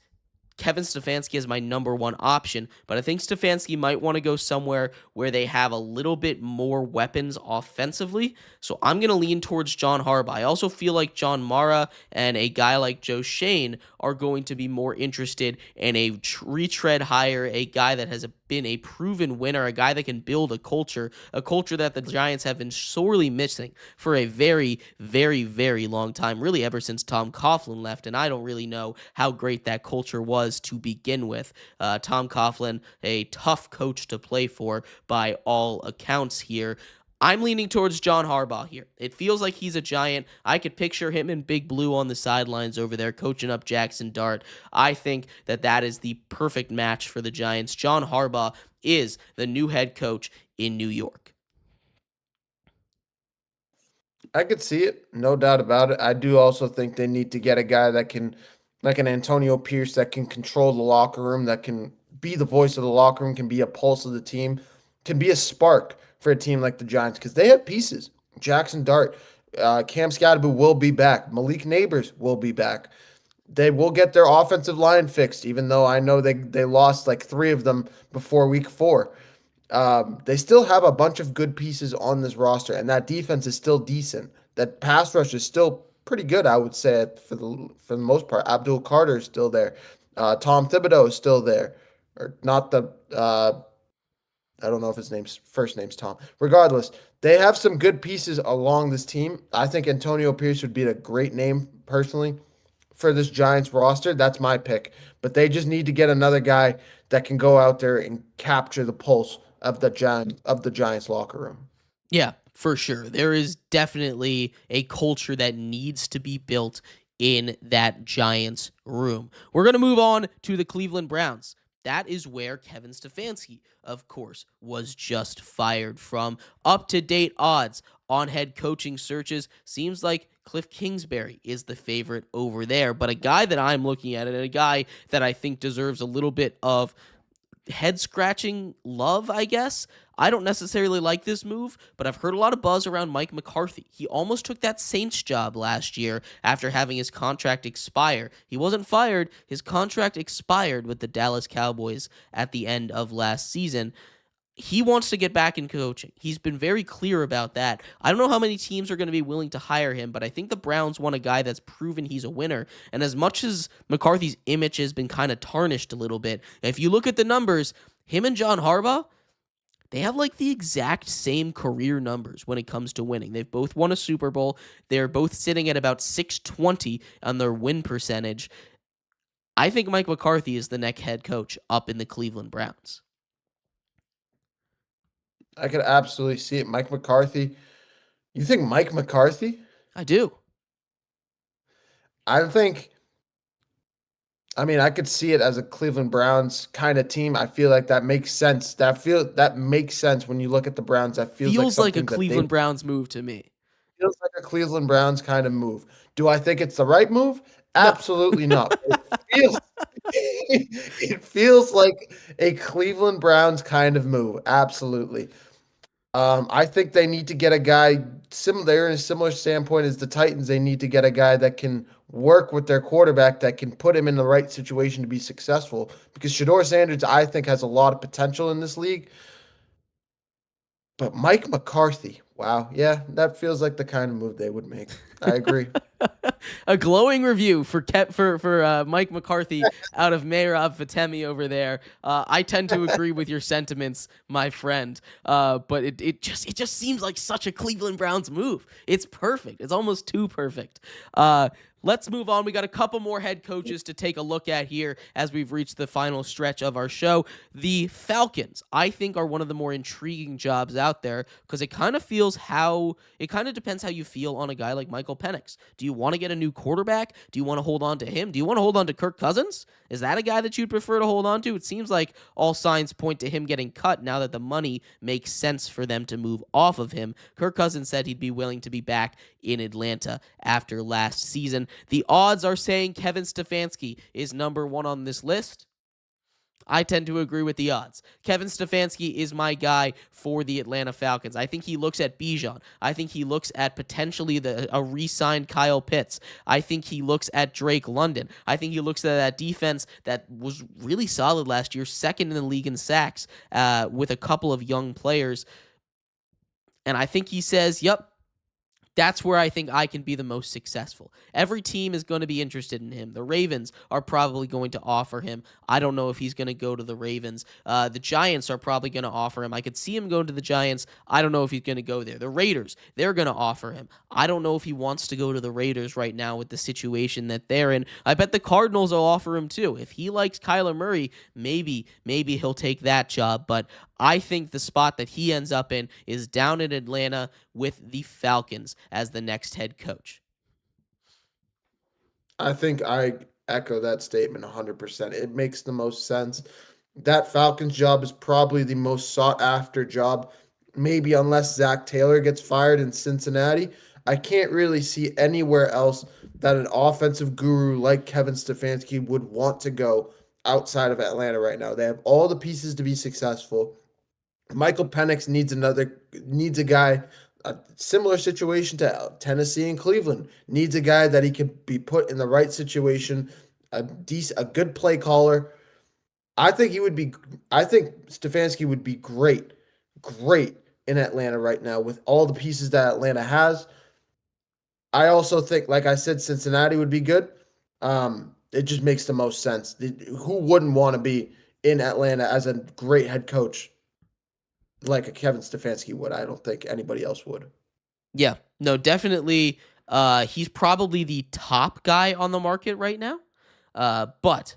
Kevin Stefanski as my number one option, but I think Stefanski might want to go somewhere where they have a little bit more weapons offensively. So I'm going to lean towards John Harbaugh. I also feel like John Mara and a guy like Joe Shane are going to be more interested in a retread hire, a guy that has been a proven winner, a guy that can build a culture that the Giants have been sorely missing for a very, very, very long time, really ever since Tom Coughlin left, and I don't really know how great that culture was to begin with. Tom Coughlin, a tough coach to play for by all accounts here. I'm leaning towards John Harbaugh here. It feels like he's a Giant. I could picture him in Big Blue on the sidelines over there coaching up Jackson Dart. I think that is the perfect match for the Giants. John Harbaugh is the new head coach in New York. I could see it, no doubt about it. I do also think they need to get a guy that can, like an Antonio Pierce, that can control the locker room, that can be the voice of the locker room, can be a pulse of the team, can be a spark for a team like the Giants, because they have pieces. Jackson Dart, Cam Scadaboo will be back. Malik Neighbors will be back. They will get their offensive line fixed, even though I know they lost like 3 of them before week 4. They still have a bunch of good pieces on this roster, and that defense is still decent. That pass rush is still pretty good, I would say, for the most part. Abdul Carter is still there. Tom Thibodeau is still there, or not the. I don't know if his name's first name's Tom. Regardless, they have some good pieces along this team. I think Antonio Pierce would be a great name personally for this Giants roster. That's my pick. But they just need to get another guy that can go out there and capture the pulse of the Giants locker room. Yeah, for sure. There is definitely a culture that needs to be built in that Giants room. We're going to move on to the Cleveland Browns. That is where Kevin Stefanski, of course, was just fired from. Up to date odds on head coaching searches seems like Cliff Kingsbury is the favorite over there. But a guy that I'm looking at, and a guy that I think deserves a little bit of head scratching love, I guess. I don't necessarily like this move, but I've heard a lot of buzz around Mike McCarthy. He almost took that Saints job last year after having his contract expire. He wasn't fired, his contract expired with the Dallas Cowboys at the end of last season. He wants to get back in coaching. He's been very clear about that. I don't know how many teams are going to be willing to hire him, but I think the Browns want a guy that's proven he's a winner. And as much as McCarthy's image has been kind of tarnished a little bit, if you look at the numbers, him and John Harbaugh, they have like the exact same career numbers when it comes to winning. They've both won a Super Bowl. They're both sitting at about 620 on their win percentage. I think Mike McCarthy is the next head coach up in the Cleveland Browns. I could absolutely see it. Mike McCarthy. You think Mike McCarthy? I do. I think I mean, I could see it as a Cleveland Browns kind of team. I feel like that makes sense. That makes sense when you look at the Browns. That feels like Feels like a something that they Cleveland Browns move to me. feels like a Cleveland Browns kind of move. Do I think it's the right move? No. Absolutely not. But it feels it feels like a Cleveland Browns kind of move. Absolutely. I think they need to get a guy similar. They're in a similar standpoint as the Titans. They need to get a guy that can work with their quarterback, that can put him in the right situation to be successful. Because Shador Sanders, I think, has a lot of potential in this league. But Mike McCarthy, wow, yeah, that feels like the kind of move they would make. I agree. A glowing review for Mike McCarthy out of Mehrob Fatemi over there. I tend to agree with your sentiments, my friend. But it just seems like such a Cleveland Browns move. It's perfect. It's almost too perfect. Let's move on. We got a couple more head coaches to take a look at here as we've reached the final stretch of our show. The Falcons, I think, are one of the more intriguing jobs out there because it kind of depends how you feel on a guy like Michael Penix. Do you want to get a new quarterback? Do you want to hold on to him? Do you want to hold on to Kirk Cousins? Is that a guy that you'd prefer to hold on to? It seems like all signs point to him getting cut now that the money makes sense for them to move off of him. Kirk Cousins said he'd be willing to be back in Atlanta after last season. The odds are saying Kevin Stefanski is number one on this list. I tend to agree with the odds. Kevin Stefanski is my guy for the Atlanta Falcons. I think he looks at Bijan. I think he looks at potentially a re-signed Kyle Pitts. I think he looks at Drake London. I think he looks at that defense that was really solid last year, second in the league in sacks, with a couple of young players. And I think he says, yep, that's where I think I can be the most successful. Every team is going to be interested in him. The Ravens are probably going to offer him. I don't know if he's going to go to the Ravens. The Giants are probably going to offer him. I could see him going to the Giants. I don't know if he's going to go there. The Raiders, they're going to offer him. I don't know if he wants to go to the Raiders right now with the situation that they're in. I bet the Cardinals will offer him too. If he likes Kyler Murray, maybe he'll take that job. But I think the spot that he ends up in is down in Atlanta with the Falcons as the next head coach. I think I echo that statement 100%. It makes the most sense. That Falcons job is probably the most sought after job, maybe unless Zach Taylor gets fired in Cincinnati. I can't really see anywhere else that an offensive guru like Kevin Stefanski would want to go outside of Atlanta right now. They have all the pieces to be successful. Michael Penix needs a guy, a similar situation to Tennessee and Cleveland. Needs a guy that he can be put in the right situation, a good play caller. I think he would be. I think Stefanski would be great in Atlanta right now with all the pieces that Atlanta has. I also think, like I said, Cincinnati would be good. It just makes the most sense. Who wouldn't want to be in Atlanta as a great head coach like a Kevin Stefanski would? I don't think anybody else would. Yeah, no, definitely. He's probably the top guy on the market right now. But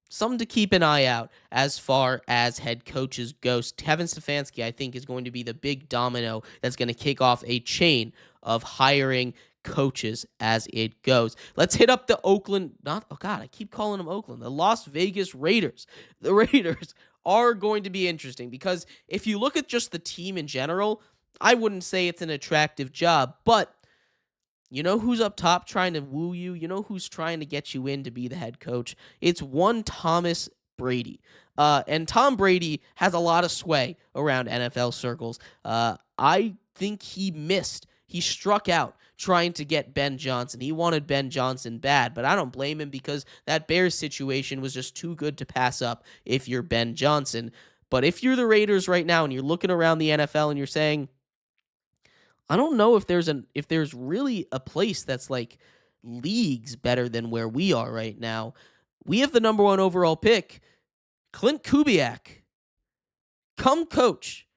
something to keep an eye out as far as head coaches goes. Kevin Stefanski, I think, is going to be the big domino that's going to kick off a chain of hiring coaches as it goes. Let's hit up the Oakland, not, oh God, I keep calling them Oakland, the Las Vegas Raiders. The Raiders are going to be interesting because if you look at just the team in general, I wouldn't say it's an attractive job, but you know who's up top trying to woo you? You know who's trying to get you in to be the head coach? It's one Thomas Brady. And Tom Brady has a lot of sway around NFL circles. I think he missed. He struck out trying to get Ben Johnson. He wanted Ben Johnson bad, but I don't blame him because that Bears situation was just too good to pass up if you're Ben Johnson. But if you're the Raiders right now and you're looking around the NFL and you're saying, I don't know if there's really a place that's like leagues better than where we are right now. We have the number 1 overall pick, Clint Kubiak. Come coach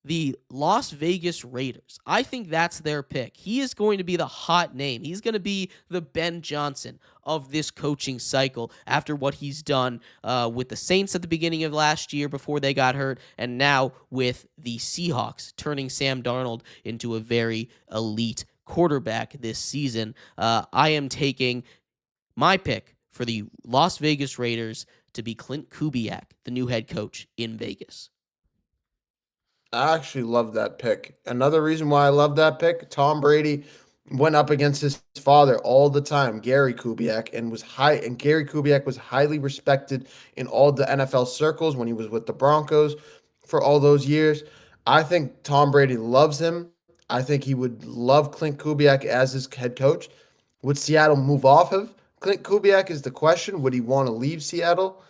the Las Vegas Raiders. I think that's their pick. He is going to be the hot name. He's going to be the Ben Johnson of this coaching cycle after what he's done with the Saints at the beginning of last year before they got hurt, and now with the Seahawks, turning Sam Darnold into a very elite quarterback this season. I am taking my pick for the Las Vegas Raiders to be Clint Kubiak, the new head coach in Vegas. I actually love that pick. Another reason why I love that pick, Tom Brady went up against his father all the time, Gary Kubiak, and Gary Kubiak was highly respected in all the NFL circles when he was with the Broncos for all those years. I think Tom Brady loves him. I think he would love Clint Kubiak as his head coach. Would Seattle move off of Clint Kubiak is the question. Would he want to leave Seattle?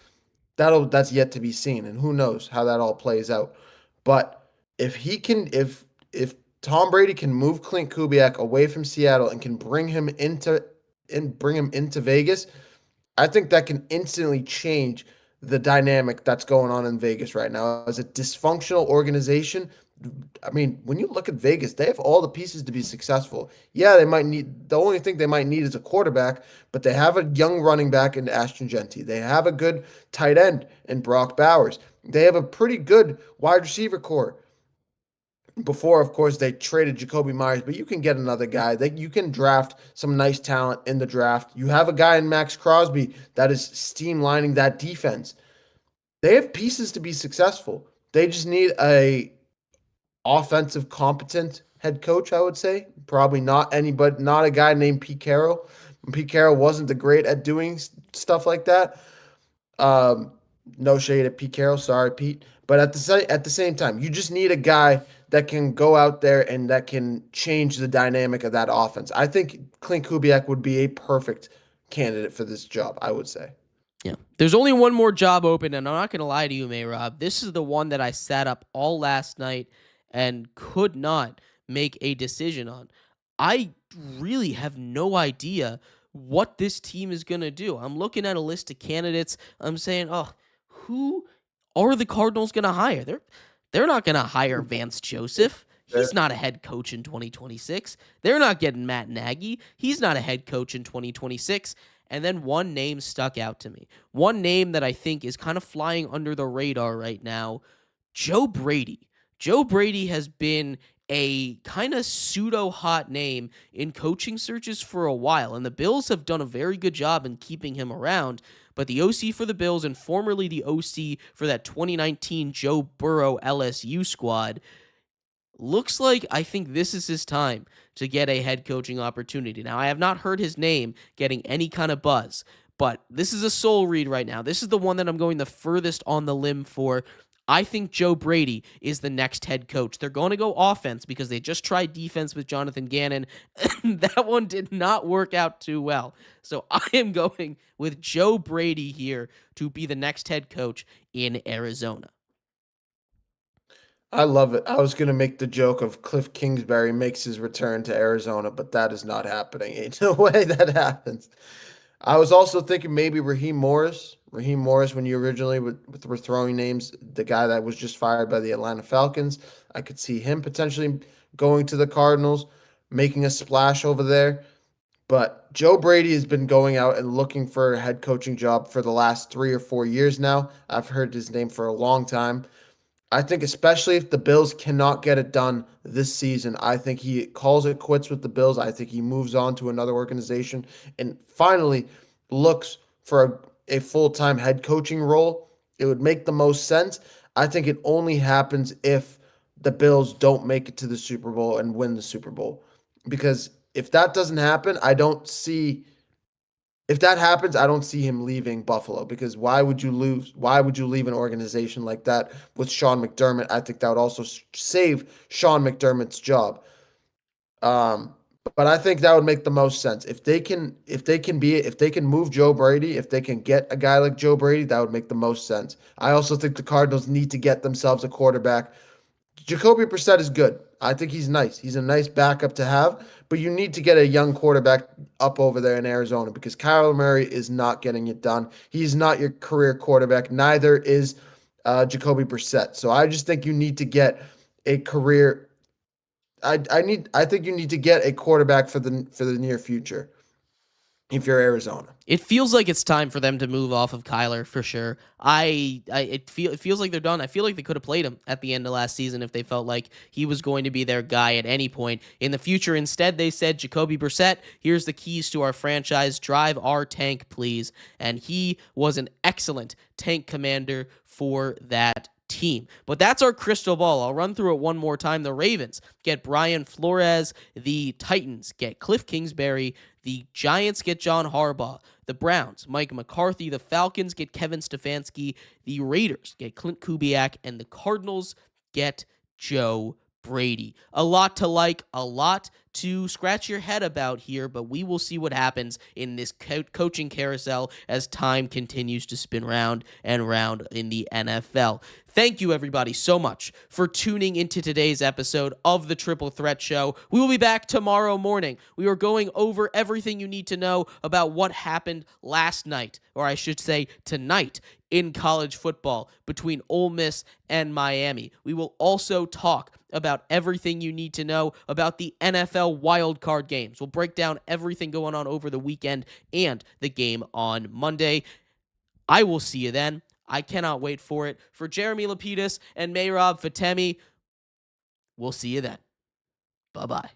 That's yet to be seen, and who knows how that all plays out. But if Tom Brady can move Clint Kubiak away from Seattle and can bring him into Vegas, I think that can instantly change the dynamic that's going on in Vegas right now. As a dysfunctional organization, I mean, when you look at Vegas, they have all the pieces to be successful. Yeah, the only thing they might need is a quarterback, but they have a young running back in Ashton Genty. They have a good tight end in Brock Bowers. They have a pretty good wide receiver core. Before, of course, they traded Jacoby Myers, but you can get another guy. You can draft some nice talent in the draft. You have a guy in Max Crosby that is streamlining that defense. They have pieces to be successful. They just need a offensive competent head coach, I would say. Probably not anybody, not a guy named Pete Carroll. Pete Carroll wasn't the great at doing stuff like that. Um, no shade at Pete Carroll, sorry Pete. But at the same time, you just need a guy that can go out there and that can change the dynamic of that offense. I think Clint Kubiak would be a perfect candidate for this job, I would say. Yeah. There's only one more job open, and I'm not going to lie to you, Mehrob. This is the one that I sat up all last night and could not make a decision on. I really have no idea what this team is going to do. I'm looking at a list of candidates. I'm saying, oh, who are the Cardinals going to hire? They're not going to hire Vance Joseph. He's not a head coach in 2026. They're not getting Matt Nagy. He's not a head coach in 2026. And then one name stuck out to me. One name that I think is kind of flying under the radar right now, Joe Brady. Joe Brady has been a kind of pseudo hot name in coaching searches for a while, and the Bills have done a very good job in keeping him around. But the OC for the Bills and formerly the OC for that 2019 Joe Burrow LSU squad looks like I think this is his time to get a head coaching opportunity. Now, I have not heard his name getting any kind of buzz, but this is a soul read right now. This is the one that I'm going the furthest on the limb for. I think Joe Brady is the next head coach. They're going to go offense because they just tried defense with Jonathan Gannon, and that one did not work out too well. So I am going with Joe Brady here to be the next head coach in Arizona. I love it. I was going to make the joke of Cliff Kingsbury makes his return to Arizona, but that is not happening. Ain't no way that happens. I was also thinking maybe Raheem Morris. Raheem Morris, when you originally were throwing names, the guy that was just fired by the Atlanta Falcons, I could see him potentially going to the Cardinals, making a splash over there. But Joe Brady has been going out and looking for a head coaching job for the last 3 or 4 years now. I've heard his name for a long time. I think especially if the Bills cannot get it done this season, I think he calls it quits with the Bills. I think he moves on to another organization and finally looks for a full-time head coaching role. It would make the most sense. I think it only happens if the Bills don't make it to the Super Bowl and win the Super Bowl. Because if that doesn't happen, I don't see if that happens, I don't see him leaving Buffalo because why would you lose? Why would you leave an organization like that with Sean McDermott? I think that would also save Sean McDermott's job. Um, but I think that would make the most sense if they can move Joe Brady, if they can get a guy like Joe Brady, that would make the most sense. I also think the Cardinals need to get themselves a quarterback. Jacoby Brissett is good. I think he's nice. He's a nice backup to have, but you need to get a young quarterback up over there in Arizona because Kyler Murray is not getting it done. He's not your career quarterback. Neither is Jacoby Brissett. So I just think you need to get a career. I think you need to get a quarterback for the near future if you're Arizona. It feels like it's time for them to move off of Kyler for sure. It feels like they're done. I feel like they could have played him at the end of last season if they felt like he was going to be their guy at any point in the future. Instead, they said, Jacoby Brissett, here's the keys to our franchise. Drive our tank, please. And he was an excellent tank commander for that team. But that's our crystal ball. I'll run through it one more time. The Ravens get Brian Flores. The Titans get Cliff Kingsbury. The Giants get John Harbaugh. The Browns, Mike McCarthy. The Falcons get Kevin Stefanski. The Raiders get Clint Kubiak. And the Cardinals get Joe Brady. A lot to like, a lot to scratch your head about here, but we will see what happens in this coaching carousel as time continues to spin round and round in the NFL. Thank you, everybody, so much for tuning into today's episode of the Triple Threat Show. We will be back tomorrow morning. We are going over everything you need to know about what happened last night, or I should say tonight, in college football between Ole Miss and Miami. We will also talk about everything you need to know about the NFL wildcard games. We'll break down everything going on over the weekend and the game on Monday. I will see you then. I cannot wait for it. For Jeremy Lapidus and Mehrob Fatemi, we'll see you then. Bye-bye.